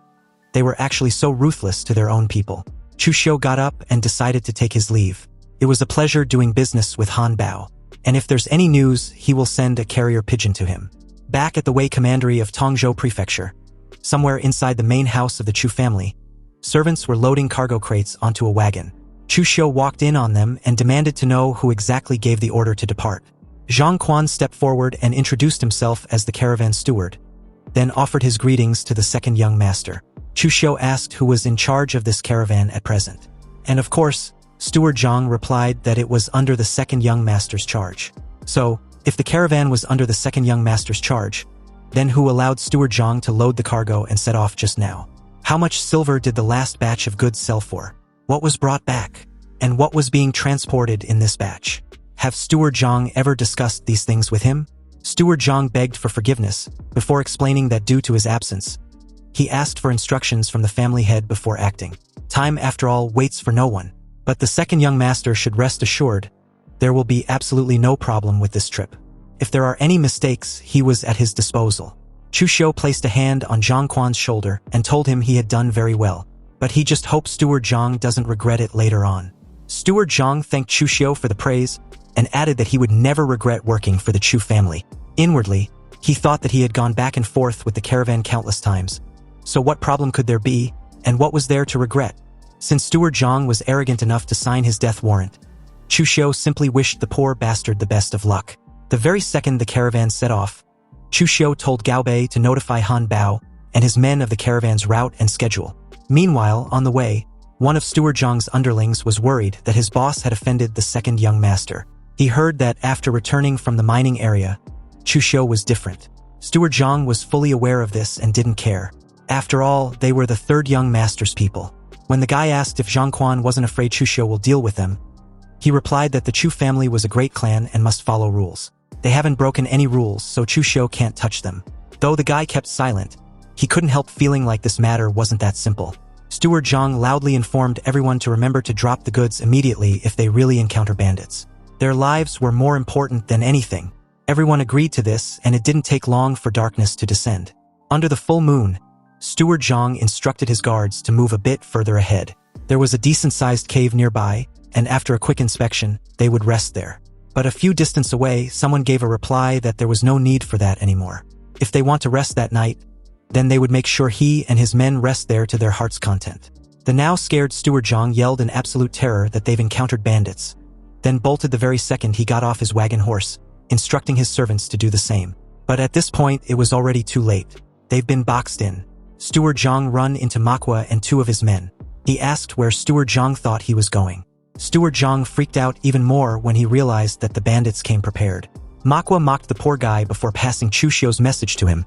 They were actually so ruthless to their own people. Chu Xiu got up and decided to take his leave. It was a pleasure doing business with Han Bao, and if there's any news, he will send a carrier pigeon to him. Back at the Wei Commandery of Tongzhou Prefecture, somewhere inside the main house of the Chu family, servants were loading cargo crates onto a wagon. Chu Xiu walked in on them and demanded to know who exactly gave the order to depart. Zhang Quan stepped forward and introduced himself as the caravan steward, then offered his greetings to the second young master. Chu Xiu asked who was in charge of this caravan at present. And of course, Steward Zhang replied that it was under the second young master's charge. So, if the caravan was under the second young master's charge, then who allowed Steward Zhang to load the cargo and set off just now? How much silver did the last batch of goods sell for? What was brought back? And what was being transported in this batch? Have Steward Zhang ever discussed these things with him? Steward Zhang begged for forgiveness, before explaining that due to his absence, he asked for instructions from the family head before acting. Time, after all, waits for no one. But the second young master should rest assured there will be absolutely no problem with this trip. If there are any mistakes, he was at his disposal. Chu Xiu placed a hand on Zhang Quan's shoulder and told him he had done very well, but he just hoped Steward Zhang doesn't regret it later on. Steward Zhang thanked Chu Xiu for the praise and added that he would never regret working for the Chu family. Inwardly, he thought that he had gone back and forth with the caravan countless times. So what problem could there be, and what was there to regret? Since Steward Zhang was arrogant enough to sign his death warrant, Chu Xiu simply wished the poor bastard the best of luck. The very second the caravan set off, Chu Xiu told Gao Bei to notify Han Bao and his men of the caravan's route and schedule. Meanwhile, on the way, one of Steward Zhang's underlings was worried that his boss had offended the second young master. He heard that after returning from the mining area, Chu Xiu was different. Steward Zhang was fully aware of this and didn't care. After all, they were the third young master's people. When the guy asked if Zhang Quan wasn't afraid Chu Xiu will deal with them, he replied that the Chu family was a great clan and must follow rules. They haven't broken any rules, so Chu Xiu can't touch them. Though the guy kept silent, he couldn't help feeling like this matter wasn't that simple. Steward Zhang loudly informed everyone to remember to drop the goods immediately if they really encounter bandits. Their lives were more important than anything. Everyone agreed to this, and it didn't take long for darkness to descend. Under the full moon, Steward Zhang instructed his guards to move a bit further ahead. There was a decent-sized cave nearby, and after a quick inspection, they would rest there. But a few distance away, someone gave a reply that there was no need for that anymore. If they want to rest that night, then they would make sure he and his men rest there to their heart's content. The now scared Steward Zhang yelled in absolute terror that they've encountered bandits, then bolted the very second he got off his wagon horse, instructing his servants to do the same. But at this point, it was already too late. They've been boxed in. Steward Zhang run into Manhwa and two of his men. He asked where Steward Zhang thought he was going. Steward Zhang freaked out even more when he realized that the bandits came prepared. Manhwa mocked the poor guy before passing Chu Xiu's message to him,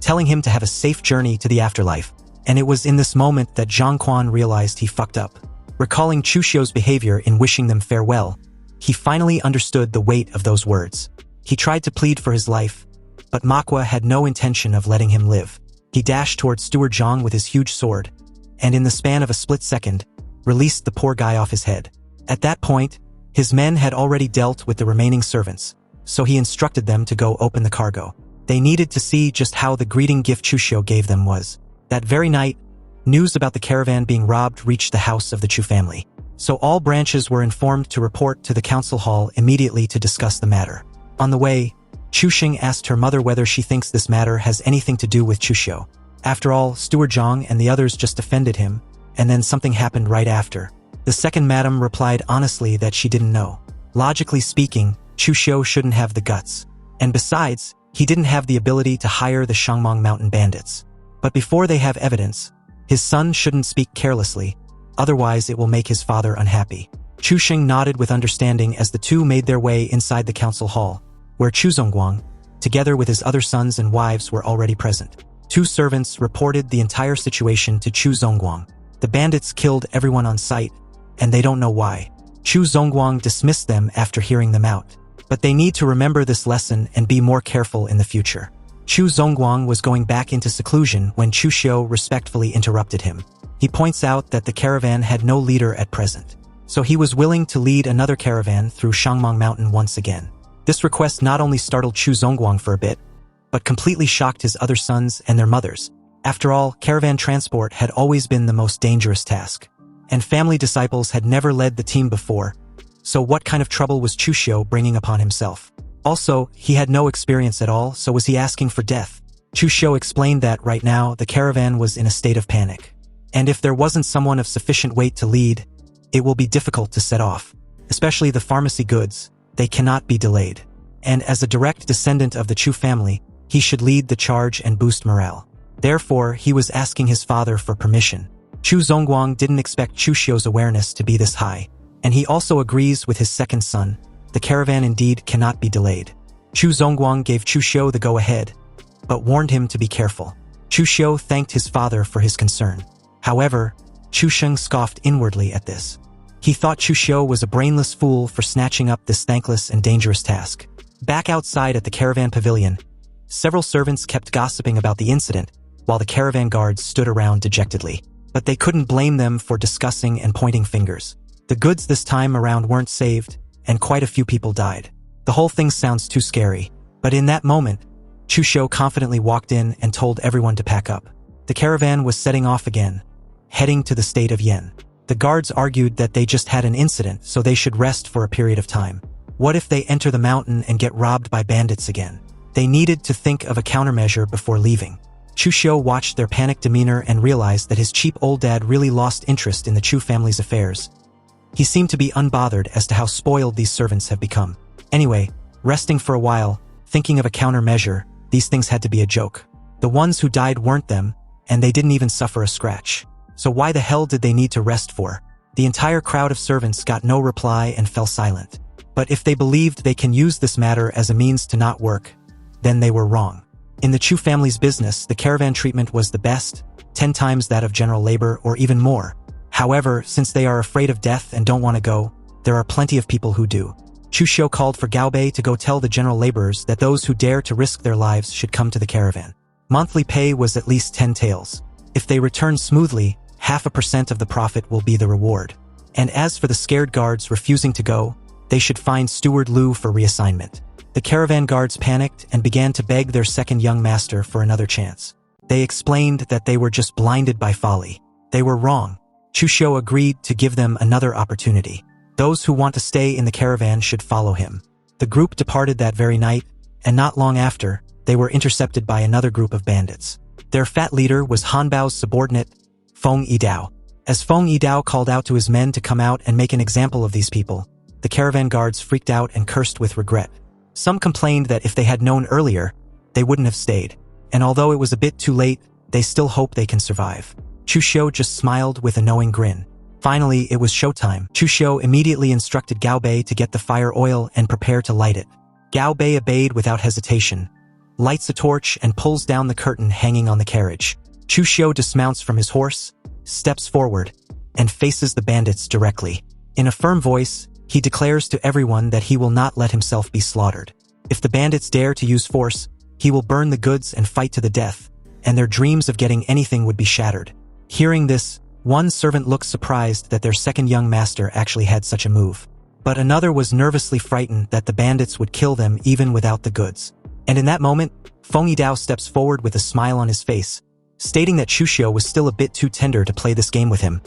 telling him to have a safe journey to the afterlife. And it was in this moment that Zhang Quan realized he fucked up. Recalling Chu Xiu's behavior in wishing them farewell, he finally understood the weight of those words. He tried to plead for his life, but Manhwa had no intention of letting him live. He dashed towards Steward Zhang with his huge sword, and in the span of a split second, released the poor guy off his head. At that point, his men had already dealt with the remaining servants, so he instructed them to go open the cargo. They needed to see just how the greeting gift Chu Xiu gave them was. That very night, news about the caravan being robbed reached the house of the Chu family. So all branches were informed to report to the council hall immediately to discuss the matter. On the way, Chu Xing asked her mother whether she thinks this matter has anything to do with Chu Xiu. After all, Steward Zhang and the others just defended him, and then something happened right after. The second madam replied honestly that she didn't know. Logically speaking, Chu Xiu shouldn't have the guts. And besides, he didn't have the ability to hire the Shangmong mountain bandits. But before they have evidence, his son shouldn't speak carelessly, otherwise it will make his father unhappy. Chu Xing nodded with understanding as the two made their way inside the council hall, where Chu Zongguang, together with his other sons and wives, were already present. Two servants reported the entire situation to Chu Zongguang. The bandits killed everyone on sight, and they don't know why. Chu Zongguang dismissed them after hearing them out. But they need to remember this lesson and be more careful in the future. Chu Zongguang was going back into seclusion when Chu Xiu respectfully interrupted him. He points out that the caravan had no leader at present, so he was willing to lead another caravan through Shangmong Mountain once again. This request not only startled Chu Zongguang for a bit, but completely shocked his other sons and their mothers. After all, caravan transport had always been the most dangerous task, and family disciples had never led the team before, so what kind of trouble was Chu Xiu bringing upon himself? Also, he had no experience at all, so was he asking for death? Chu Xiu explained that right now the caravan was in a state of panic, and if there wasn't someone of sufficient weight to lead, it will be difficult to set off. Especially the pharmacy goods, they cannot be delayed. And as a direct descendant of the Chu family, he should lead the charge and boost morale. Therefore, he was asking his father for permission. Chu Zongguang didn't expect Chu Xiu's awareness to be this high, and he also agrees with his second son. The caravan indeed cannot be delayed. Chu Zongguang gave Chu Xiu the go-ahead, but warned him to be careful. Chu Xiu thanked his father for his concern. However, Chu Xing scoffed inwardly at this. He thought Chu Xiu was a brainless fool for snatching up this thankless and dangerous task. Back outside at the caravan pavilion, several servants kept gossiping about the incident, while the caravan guards stood around dejectedly. But they couldn't blame them for discussing and pointing fingers. The goods this time around weren't saved, and quite a few people died. The whole thing sounds too scary. But in that moment, Chu Xiu confidently walked in and told everyone to pack up. The caravan was setting off again, heading to the state of Yen. The guards argued that they just had an incident, so they should rest for a period of time. What if they enter the mountain and get robbed by bandits again? They needed to think of a countermeasure before leaving. Chu Xiu watched their panicked demeanor and realized that his cheap old dad really lost interest in the Chu family's affairs. He seemed to be unbothered as to how spoiled these servants have become. Anyway, resting for a while, thinking of a countermeasure, these things had to be a joke. The ones who died weren't them, and they didn't even suffer a scratch. So why the hell did they need to rest for? The entire crowd of servants got no reply and fell silent. But if they believed they can use this matter as a means to not work, then they were wrong. In the Chu family's business, the caravan treatment was the best, 10 times that of general labor or even more. However, since they are afraid of death and don't want to go, there are plenty of people who do. Chu Xiu called for Gao Bei to go tell the general laborers that those who dare to risk their lives should come to the caravan. Monthly pay was at least 10 taels. If they return smoothly, 0.5% of the profit will be the reward. And as for the scared guards refusing to go, they should find Steward Lu for reassignment. The caravan guards panicked and began to beg their second young master for another chance. They explained that they were just blinded by folly. They were wrong. Chu Xiu agreed to give them another opportunity. Those who want to stay in the caravan should follow him. The group departed that very night, and not long after, they were intercepted by another group of bandits. Their fat leader was Hanbao's subordinate, Feng Yidao. As Feng Yidao called out to his men to come out and make an example of these people, the caravan guards freaked out and cursed with regret. Some complained that if they had known earlier, they wouldn't have stayed. And although it was a bit too late, they still hope they can survive. Chu Xiu just smiled with a knowing grin. Finally, it was showtime. Chu Xiu immediately instructed Gao Bei to get the fire oil and prepare to light it. Gao Bei obeyed without hesitation, lights a torch and pulls down the curtain hanging on the carriage. Chu Xiu dismounts from his horse, steps forward, and faces the bandits directly. In a firm voice, he declares to everyone that he will not let himself be slaughtered. If the bandits dare to use force, he will burn the goods and fight to the death, and their dreams of getting anything would be shattered. Hearing this, one servant looked surprised that their second young master actually had such a move. But another was nervously frightened that the bandits would kill them even without the goods. And in that moment, Feng Yidao steps forward with a smile on his face, stating that Chu Xiu was still a bit too tender to play this game with him,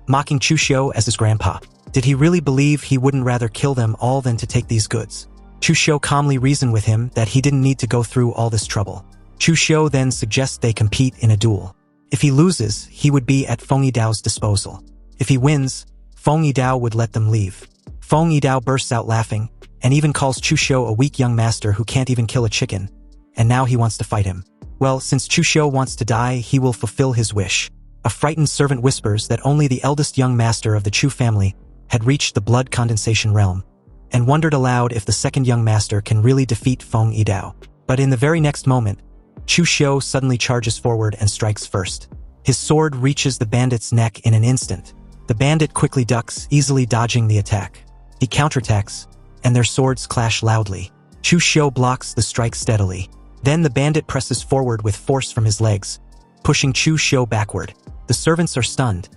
mocking Chu Xiu as his grandpa. Did he really believe he wouldn't rather kill them all than to take these goods? Chu Xiu calmly reasoned with him that he didn't need to go through all this trouble. Chu Xiu then suggests they compete in a duel. If he loses, he would be at Feng Yidao's disposal. If he wins, Feng Yidao would let them leave. Feng Yidao bursts out laughing, and even calls Chu Xiu a weak young master who can't even kill a chicken, and now he wants to fight him. Well, since Chu Xiu wants to die, he will fulfill his wish. A frightened servant whispers that only the eldest young master of the Chu family had reached the blood condensation realm, and wondered aloud if the second young master can really defeat Feng Yidao. But in the very next moment, Chu Xiu suddenly charges forward and strikes first. His sword reaches the bandit's neck in an instant. The bandit quickly ducks, easily dodging the attack. He counterattacks, and their swords clash loudly. Chu Xiu blocks the strike steadily. Then the bandit presses forward with force from his legs, pushing Chu Xiu backward. The servants are stunned.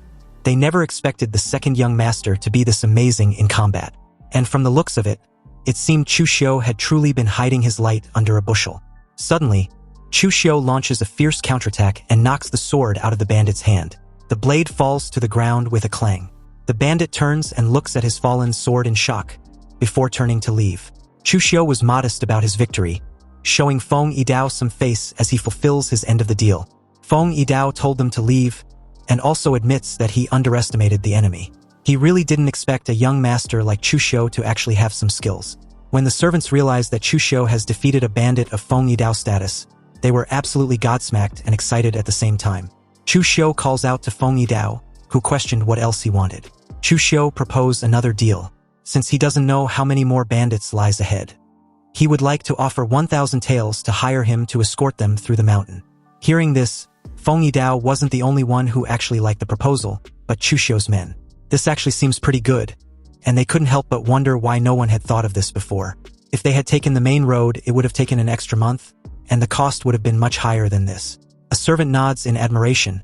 They never expected the second young master to be this amazing in combat. And from the looks of it, it seemed Chu Xiu had truly been hiding his light under a bushel. Suddenly, Chu Xiu launches a fierce counterattack and knocks the sword out of the bandit's hand. The blade falls to the ground with a clang. The bandit turns and looks at his fallen sword in shock, before turning to leave. Chu Xiu was modest about his victory, showing Feng Yidao some face as he fulfills his end of the deal. Feng Yidao told them to leave, and also admits that he underestimated the enemy. He really didn't expect a young master like Chu Xiu to actually have some skills. When the servants realized that Chu Xiu has defeated a bandit of Feng Yidao status, they were absolutely godsmacked and excited at the same time. Chu Xiu calls out to Feng Yidao, who questioned what else he wanted. Chu Xiu proposed another deal, since he doesn't know how many more bandits lies ahead. He would like to offer 1,000 taels to hire him to escort them through the mountain. Hearing this, Feng Yidao wasn't the only one who actually liked the proposal, but Chu Xiu's men. This actually seems pretty good, and they couldn't help but wonder why no one had thought of this before. If they had taken the main road, it would have taken an extra month, and the cost would have been much higher than this. A servant nods in admiration,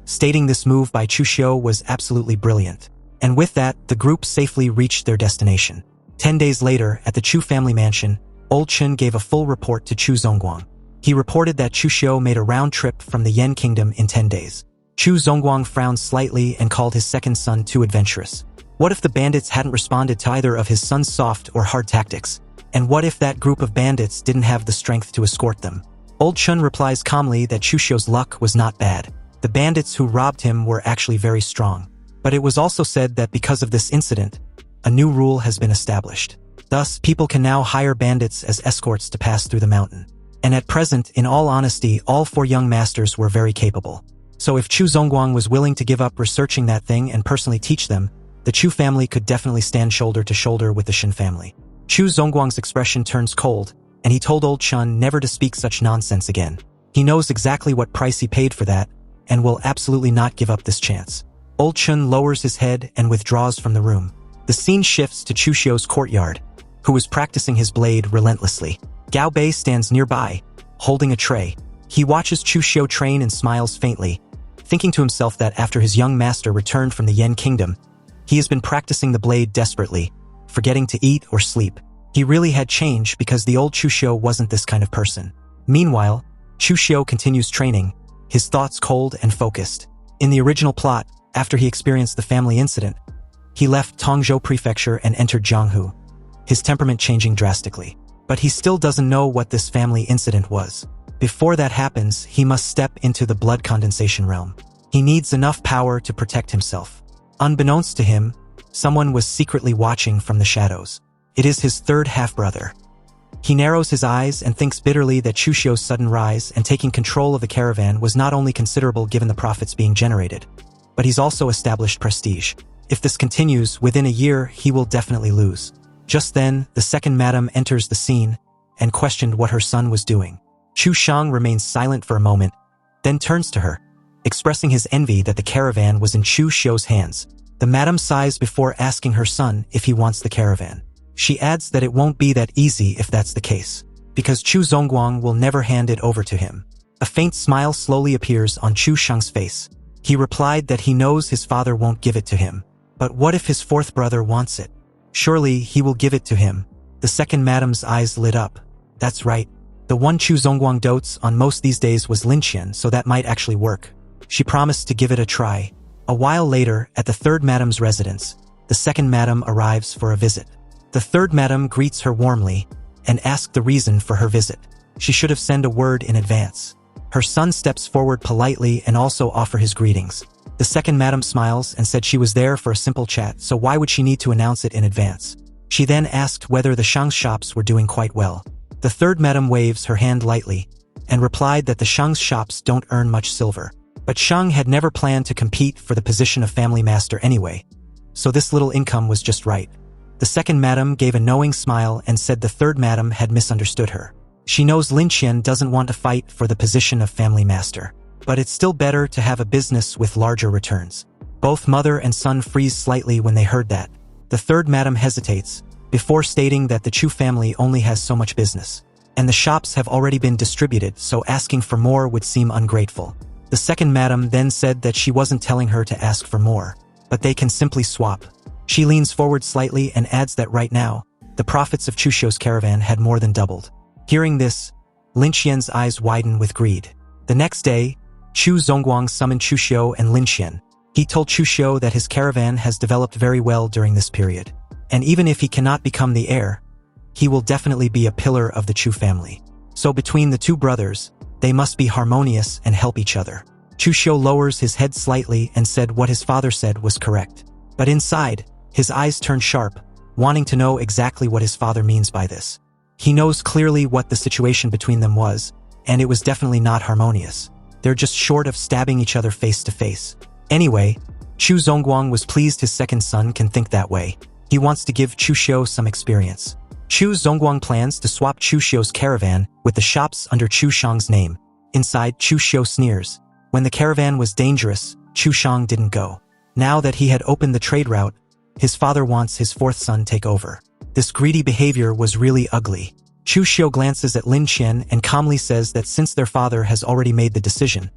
stating this move by Chu Xiu was absolutely brilliant. And with that, the group safely reached their destination. 10 days later, at the Chu family mansion, Old Chen gave a full report to Chu Zongguang. He reported that Chu Xiu made a round trip from the Yan kingdom in 10 days. Chu Zongguang frowned slightly and called his second son too adventurous. What if the bandits hadn't responded to either of his son's soft or hard tactics? And what if that group of bandits didn't have the strength to escort them? Old Chen replies calmly that Chu Xiu's luck was not bad. The bandits who robbed him were actually very strong. But it was also said that because of this incident, a new rule has been established. Thus, people can now hire bandits as escorts to pass through the mountain. And at present, in all honesty, all 4 young masters were very capable. So if Chu Zongguang was willing to give up researching that thing and personally teach them, the Chu family could definitely stand shoulder to shoulder with the Shen family. Chu Zongguang's expression turns cold, and he told old Chun never to speak such nonsense again. He knows exactly what price he paid for that, and will absolutely not give up this chance. Old Chun lowers his head and withdraws from the room. The scene shifts to Chu Xiu's courtyard, who was practicing his blade relentlessly. Gao Bei stands nearby, holding a tray. He watches Chu Xiu train and smiles faintly, thinking to himself that after his young master returned from the Yan Kingdom, he has been practicing the blade desperately, forgetting to eat or sleep. He really had changed because the old Chu Xiu wasn't this kind of person. Meanwhile, Chu Xiu continues training, his thoughts cold and focused. In the original plot, after he experienced the family incident, he left Tongzhou Prefecture and entered Jianghu, his temperament changing drastically. But he still doesn't know what this family incident was. Before that happens, he must step into the blood condensation realm. He needs enough power to protect himself. Unbeknownst to him, someone was secretly watching from the shadows. It is his third half-brother. He narrows his eyes and thinks bitterly that Chu Xiu's sudden rise and taking control of the caravan was not only considerable given the profits being generated, but he's also established prestige. If this continues, within a year he will definitely lose. Just then, the second madam enters the scene and questioned what her son was doing. Chu Shang remains silent for a moment, then turns to her, expressing his envy that the caravan was in Chu Xiu's hands. The madam sighs before asking her son if he wants the caravan. She adds that it won't be that easy if that's the case, because Chu Zongguang will never hand it over to him. A faint smile slowly appears on Chu Shang's face. He replied that he knows his father won't give it to him. But what if his fourth brother wants it? Surely he will give it to him. The second madam's eyes lit up. That's right. The one Chu Zongguang dotes on most these days was Lin Xian, so that might actually work. She promised to give it a try. A while later, at the third madam's residence, the second madam arrives for a visit. The third madam greets her warmly and asks the reason for her visit. She should have sent a word in advance. Her son steps forward politely and also offers his greetings. The second madam smiles and said she was there for a simple chat, so why would she need to announce it in advance? She then asked whether the Shang's shops were doing quite well. The third madam waves her hand lightly and replied that the Shang's shops don't earn much silver. But Shang had never planned to compete for the position of family master anyway, so this little income was just right. The second madam gave a knowing smile and said the third madam had misunderstood her. She knows Lin Xian doesn't want to fight for the position of family master, but it's still better to have a business with larger returns. Both mother and son freeze slightly when they heard that. The third madam hesitates, before stating that the Chu family only has so much business, and the shops have already been distributed, so asking for more would seem ungrateful. The second madam then said that she wasn't telling her to ask for more, but they can simply swap. She leans forward slightly and adds that right now, the profits of Chu Xiu's caravan had more than doubled. Hearing this, Lin Xian's eyes widen with greed. The next day, Chu Zongguang summoned Chu Xiu and Lin Xian. He told Chu Xiu that his caravan has developed very well during this period, and even if he cannot become the heir, he will definitely be a pillar of the Chu family. So between the two brothers, they must be harmonious and help each other. Chu Xiu lowers his head slightly and said what his father said was correct. But inside, his eyes turn sharp, wanting to know exactly what his father means by this. He knows clearly what the situation between them was, and it was definitely not harmonious. They're just short of stabbing each other face to face. Anyway, Chu Zongguang was pleased his second son can think that way. He wants to give Chu Xiu some experience. Chu Zongguang plans to swap Chu Xiu's caravan with the shops under Chu Shang's name. Inside, Chu Xiu sneers. When the caravan was dangerous, Chu Shang didn't go. Now that he had opened the trade route, his father wants his fourth son take over. This greedy behavior was really ugly. Chu Xiu glances at Lin Xian and calmly says that since their father has already made the decision,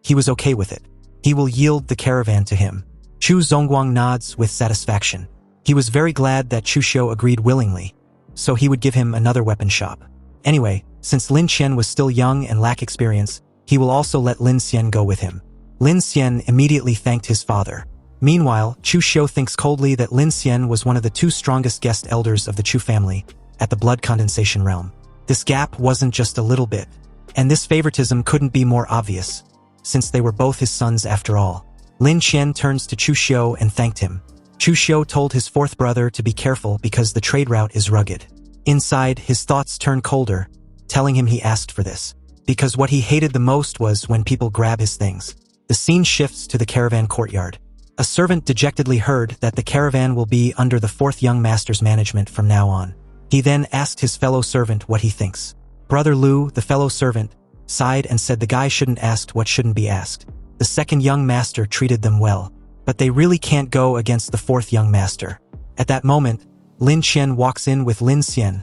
he was okay with it. He will yield the caravan to him. Chu Zongguang nods with satisfaction. He was very glad that Chu Xiu agreed willingly, so he would give him another weapon shop. Anyway, since Lin Xian was still young and lacked experience, he will also let Lin Xian go with him. Lin Xian immediately thanked his father. Meanwhile, Chu Xiu thinks coldly that Lin Xian was one of the two strongest guest elders of the Chu family at the blood condensation realm. This gap wasn't just a little bit, and this favoritism couldn't be more obvious, since they were both his sons after all. Lin Xian turns to Chu Xiu and thanked him. Chu Xiu told his fourth brother to be careful because the trade route is rugged. Inside, his thoughts turned colder, telling him he asked for this, because what he hated the most was when people grab his things. The scene shifts to the caravan courtyard. A servant dejectedly heard that the caravan will be under the fourth young master's management from now on. He then asked his fellow servant what he thinks. Brother Lu, the fellow servant, sighed and said the guy shouldn't ask what shouldn't be asked. The second young master treated them well, but they really can't go against the fourth young master. At that moment, Lin Qian walks in with Lin Xian,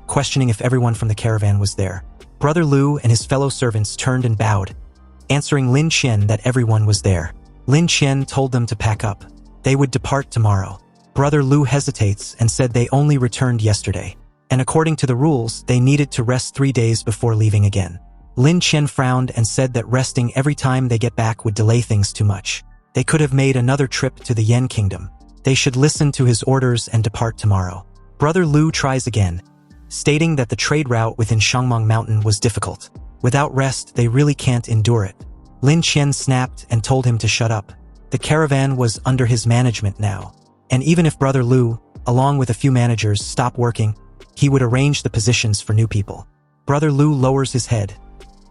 questioning if everyone from the caravan was there. Brother Lu and his fellow servants turned and bowed, answering Lin Qian that everyone was there. Lin Qian told them to pack up. They would depart tomorrow. Brother Lu hesitates and said they only returned yesterday, and according to the rules, they needed to rest 3 days before leaving again. Lin Qian frowned and said that resting every time they get back would delay things too much. They could have made another trip to the Yan Kingdom. They should listen to his orders and depart tomorrow. Brother Lu tries again, stating that the trade route within Shangmang Mountain was difficult. Without rest, they really can't endure it. Lin Qian snapped and told him to shut up. The caravan was under his management now, and even if Brother Lu, along with a few managers, stopped working, he would arrange the positions for new people. Brother Lu lowers his head,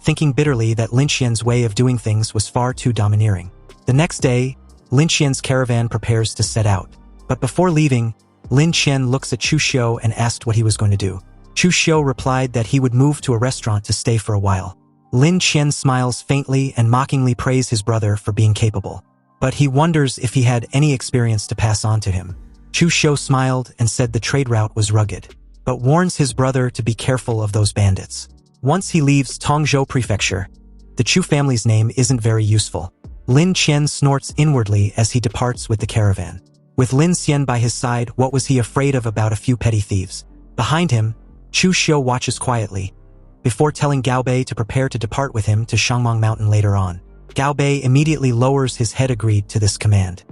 thinking bitterly that Lin Qian's way of doing things was far too domineering. The next day, Lin Qian's caravan prepares to set out. But before leaving, Lin Qian looks at Chu Xiu and asked what he was going to do. Chu Xiu replied that he would move to a restaurant to stay for a while. Lin Qian smiles faintly and mockingly praises his brother for being capable, but he wonders if he had any experience to pass on to him. Chu Xiu smiled and said the trade route was rugged, but warns his brother to be careful of those bandits. Once he leaves Tongzhou Prefecture, the Chu family's name isn't very useful. Lin Qian snorts inwardly as he departs with the caravan. With Lin Xian by his side, what was he afraid of about a few petty thieves? Behind him, Chu Xiu watches quietly, before telling Gao Bei to prepare to depart with him to Shangmang Mountain later on. Gao Bei immediately lowers his head, agreed to this command.